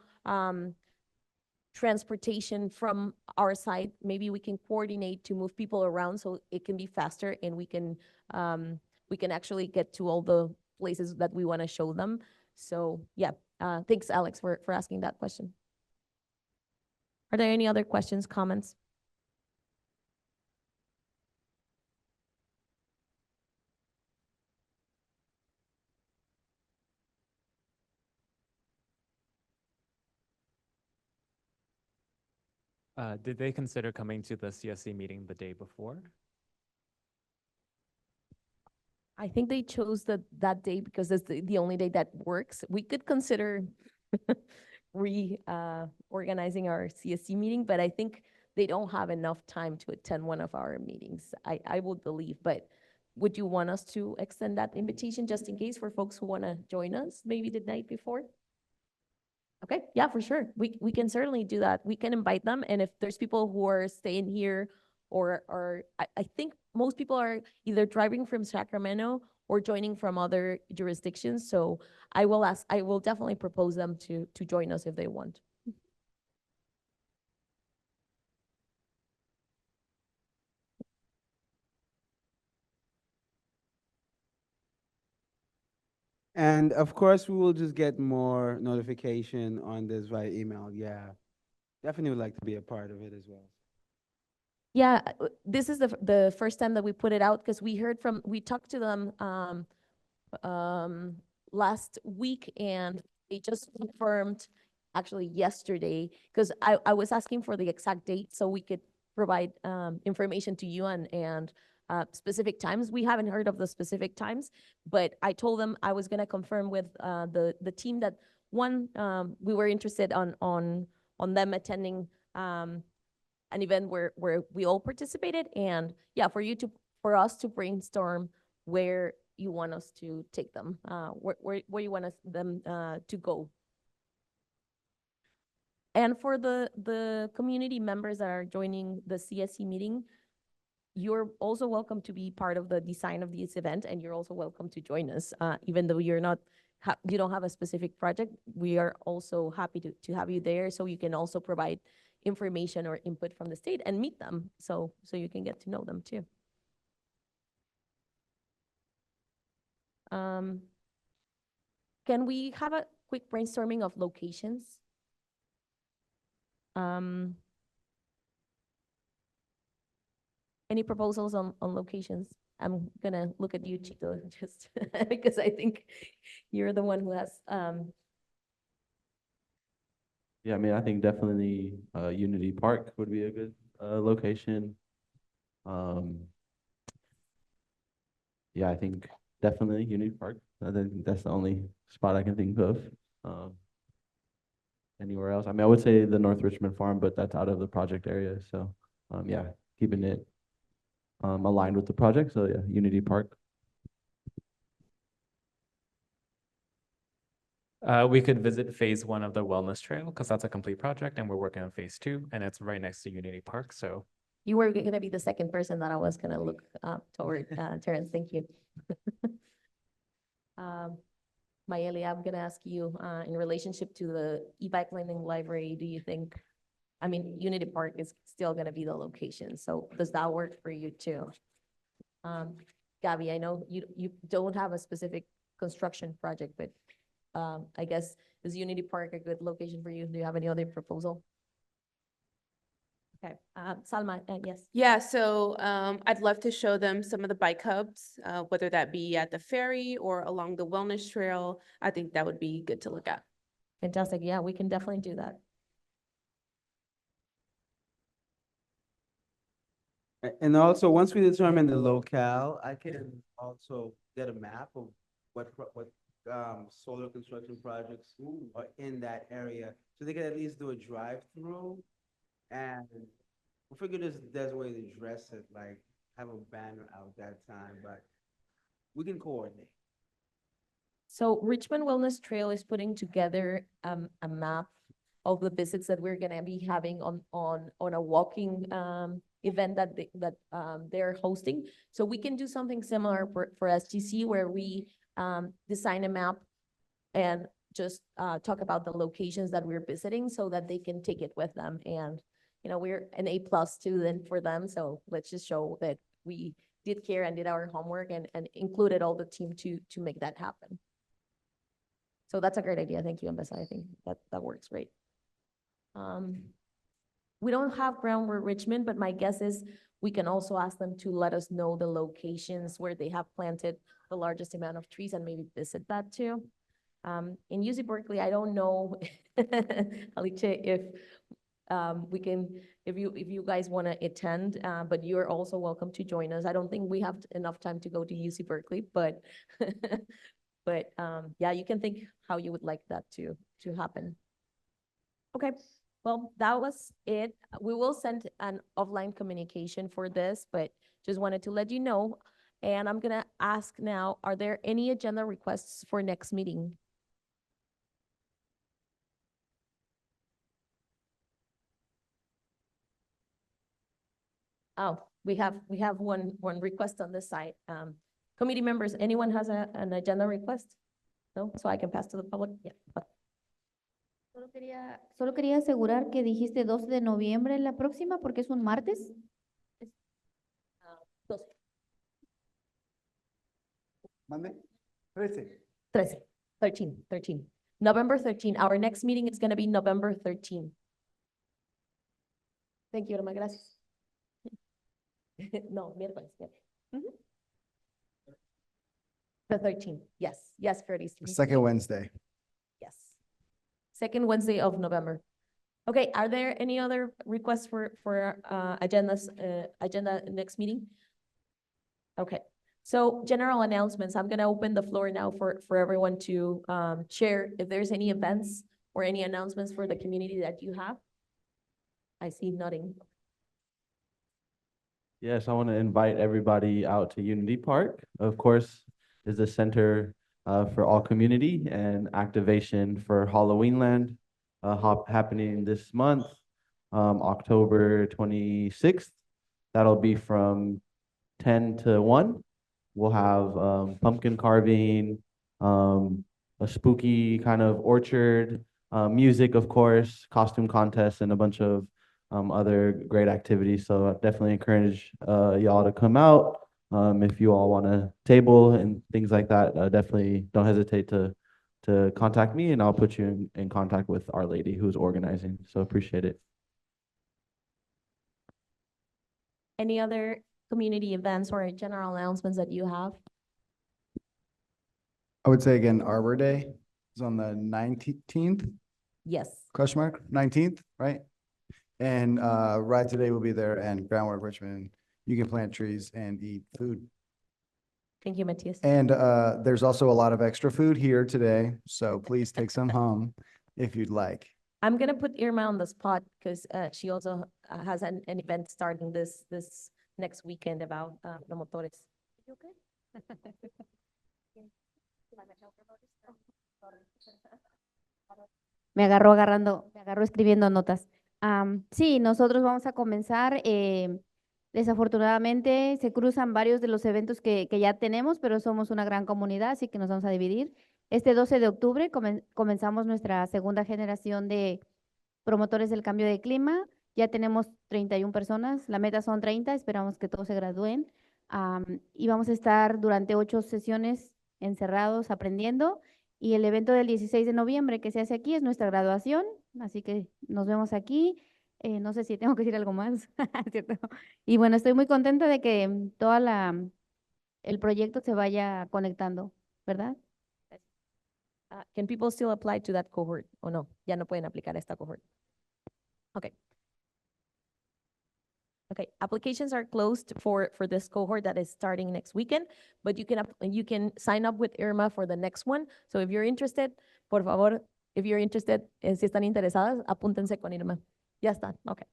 transportation from our side, maybe we can coordinate to move people around so it can be faster and we can actually get to all the places that we want to show them. So yeah, thanks Alex for asking that question. Are there any other questions, comments? Did they consider coming to the CSC meeting the day before? I think they chose that day because it's the only day that works. We could consider organizing our CSC meeting, but I think they don't have enough time to attend one of our meetings. I would believe, but would you want us to extend that invitation just in case for folks who want to join us maybe the night before? Okay, yeah, for sure. We can certainly do that. We can invite them, and if there's people who are staying here or I think most people are either driving from Sacramento or joining from other jurisdictions. So I will definitely propose them to join us if they want. And of course, we will just get more notification on this via email. Yeah, definitely would like to be a part of it as well. Yeah, this is the first time that we put it out because we talked to them last week and they just confirmed actually yesterday because I was asking for the exact date so we could provide information to you and specific times. We haven't heard of the specific times, but I told them I was going to confirm with the team that we were interested on them attending an event where we all participated, and yeah, for us to brainstorm where you want us to take them, where you want them to go. And for the community members that are joining the CSC meeting, you're also welcome to be part of the design of this event, and you're also welcome to join us, even though you don't have a specific project. We are also happy to have you there, so you can also provide information or input from the state and meet them, so you can get to know them too. Can we have a quick brainstorming of locations? Any proposals on locations? I'm gonna look at you, Chito, just because I think you're the one who has, Yeah, I mean, I think definitely Unity Park would be a good location. Yeah, I think definitely Unity Park. I think that's the only spot I can think of. Anywhere else? I mean, I would say the North Richmond Farm, but that's out of the project area. So, yeah, keeping it aligned with the project. So yeah, Unity Park. We could visit phase 1 of the wellness trail because that's a complete project and we're working on phase 2 and it's right next to Unity Park. So you were gonna be the second person that I was gonna look toward, Terrence, thank you. Mayeli, I'm gonna ask you, in relationship to the e-bike lending library, do you think, I mean, Unity Park is still gonna be the location, so does that work for you too? Gabby, I know you don't have a specific construction project, but I guess, is Unity Park a good location for you? Do you have any other proposal? Okay, Salma, yes. Yeah, so I'd love to show them some of the bike hubs, whether that be at the ferry or along the wellness trail. I think that would be good to look at. Fantastic, yeah, we can definitely do that. And also, once we determine the locale, I can also get a map of what solar construction projects are in that area, so they can at least do a drive-through. And we figured there's a way to dress it, like have a banner out that time, but we can coordinate. So Richmond Wellness Trail is putting together a map of the visits that we're gonna be having on a walking event that they're hosting. So we can do something similar for SGC, where we design a map and just talk about the locations that we're visiting so that they can take it with them. And, you know, we're an A+ student for them, so let's just show that we did care and did our homework and included all the team to make that happen. So that's a great idea. Thank you, Ambessa. I think that works great. We don't have Groundwork Richmond, but my guess is we can also ask them to let us know the locations where they have planted the largest amount of trees and maybe visit that too. In UC Berkeley, I don't know, Alice, if we can, if you guys want to attend, but you're also welcome to join us. I don't think we have enough time to go to UC Berkeley, but yeah, you can think how you would like that to happen. Okay, well, that was it. We will send an offline communication for this, but just wanted to let you know. And I'm gonna ask now, are there any agenda requests for next meeting? Oh, we have one request on this side. Committee members, anyone has an agenda request? No, so I can pass to the public? Yeah. Solo quería asegurar que dijiste 12 de noviembre la próxima porque es un martes. 12. Monday? 13. 13. November 13. Our next meeting is going to be November 13. Thank you, Irma. Gracias. No, miércoles. The 13th. Yes, Curtis. Second Wednesday. Yes. Second Wednesday of November. Okay, are there any other requests for agenda next meeting? Okay, so general announcements. I'm gonna open the floor now for everyone to share if there's any events or any announcements for the community that you have. I see nodding. Yes, I want to invite everybody out to Unity Park. Of course, is the center for all community and activation for Halloween Land happening this month, October 26th. That'll be from 10 to 1. We'll have pumpkin carving, a spooky kind of orchard, music, of course, costume contests, and a bunch of other great activities. So I definitely encourage y'all to come out. If you all want to table and things like that, definitely don't hesitate to contact me, and I'll put you in contact with Our Lady who's organizing. So appreciate it. Any other community events or general announcements that you have? I would say again, Arbor Day is on the 19th, Yes. question mark, 19th, right? And Ride Today will be there, and Groundwork Richmond. You can plant trees and eat food. Thank you, Matias. And there's also a lot of extra food here today, so please take some home if you'd like. I'm gonna put Irma on the spot because she also has an event starting this next weekend about promotores. You okay? Me agarró escribiendo notas. Sí, nosotros vamos a comenzar. Desafortunadamente se cruzan varios de los eventos que ya tenemos, pero somos una gran comunidad, así que nos vamos a dividir. Este 12 de octubre comenzamos nuestra segunda generación de promotores del cambio de clima. Ya tenemos 31 personas, la meta son 30, esperamos que todos se gradúen. Y vamos a estar durante 8 sesiones encerrados aprendiendo. Y el evento del 16 de noviembre que se hace aquí es nuestra graduación, así que nos vemos aquí. No sé si tengo que decir algo más, ¿cierto? Y bueno, estoy muy contenta de que el proyecto se vaya conectando, ¿verdad? Can people still apply to that cohort o no? Ya no pueden aplicar a esta cohort. Okay. Okay, applications are closed for this cohort that is starting next weekend, but you can sign up with Irma for the next one. So if you're interested, por favor, if you're interested, si están interesadas, apúntense con Irma. Ya está. Okay.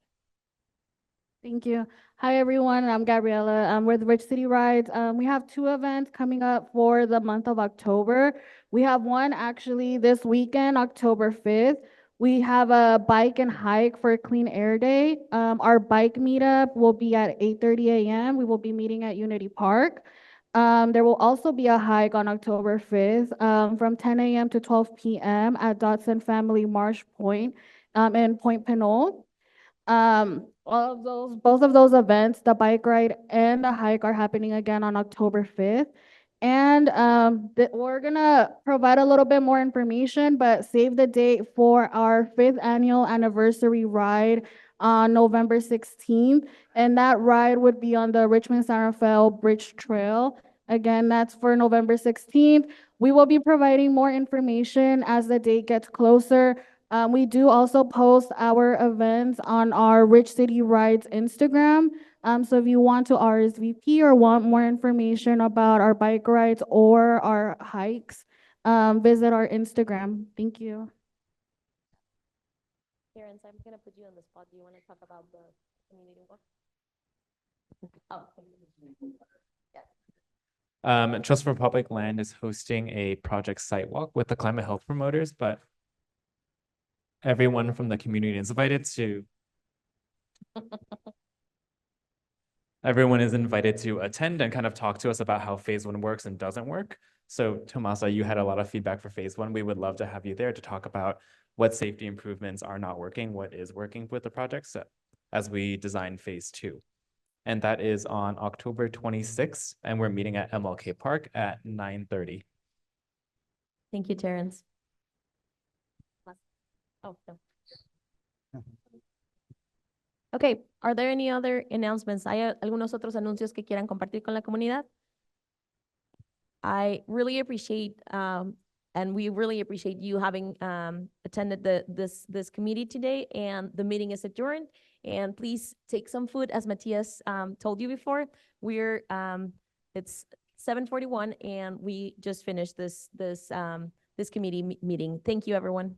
Thank you. Hi, everyone. I'm Gabriela. I'm with Rich City Rides. We have 2 events coming up for the month of October. We have one actually this weekend, October 5th. We have a bike and hike for Clean Air Day. Our bike meetup will be at 8:30 a.m. We will be meeting at Unity Park. There will also be a hike on October 5th from 10 a.m. to 12 p.m. at Dotson Family Marsh Point in Point Pinole. Both of those events, the bike ride and the hike, are happening again on October 5th. And we're gonna provide a little bit more information, but save the date for our 5th annual anniversary ride on November 16th. And that ride would be on the Richmond San Rafael Bridge Trail. Again, that's for November 16th. We will be providing more information as the date gets closer. We do also post our events on our Rich City Rides Instagram. So if you want to RSVP or want more information about our bike rides or our hikes, visit our Instagram. Thank you. Terrence, I'm gonna put you on the spot. Do you want to talk about the community walk? Oh. Yeah. Trust for Public Land is hosting a project site walk with the climate health promoters, but everyone from the community is invited to. Everyone is invited to attend and kind of talk to us about how phase 1 works and doesn't work. So Tomasa, you had a lot of feedback for phase 1. We would love to have you there to talk about what safety improvements are not working, what is working with the project as we design phase 2. And that is on October 26th, and we're meeting at MLK Park at 9:30. Thank you, Terrence. Oh, no. Okay, are there any other announcements? ¿Hay algunos otros anuncios que quieran compartir con la comunidad? I really appreciate, and we really appreciate you having attended this committee today, and the meeting is adjourned. And please take some food, as Matias told you before. It's 7:41, and we just finished this committee meeting. Thank you, everyone.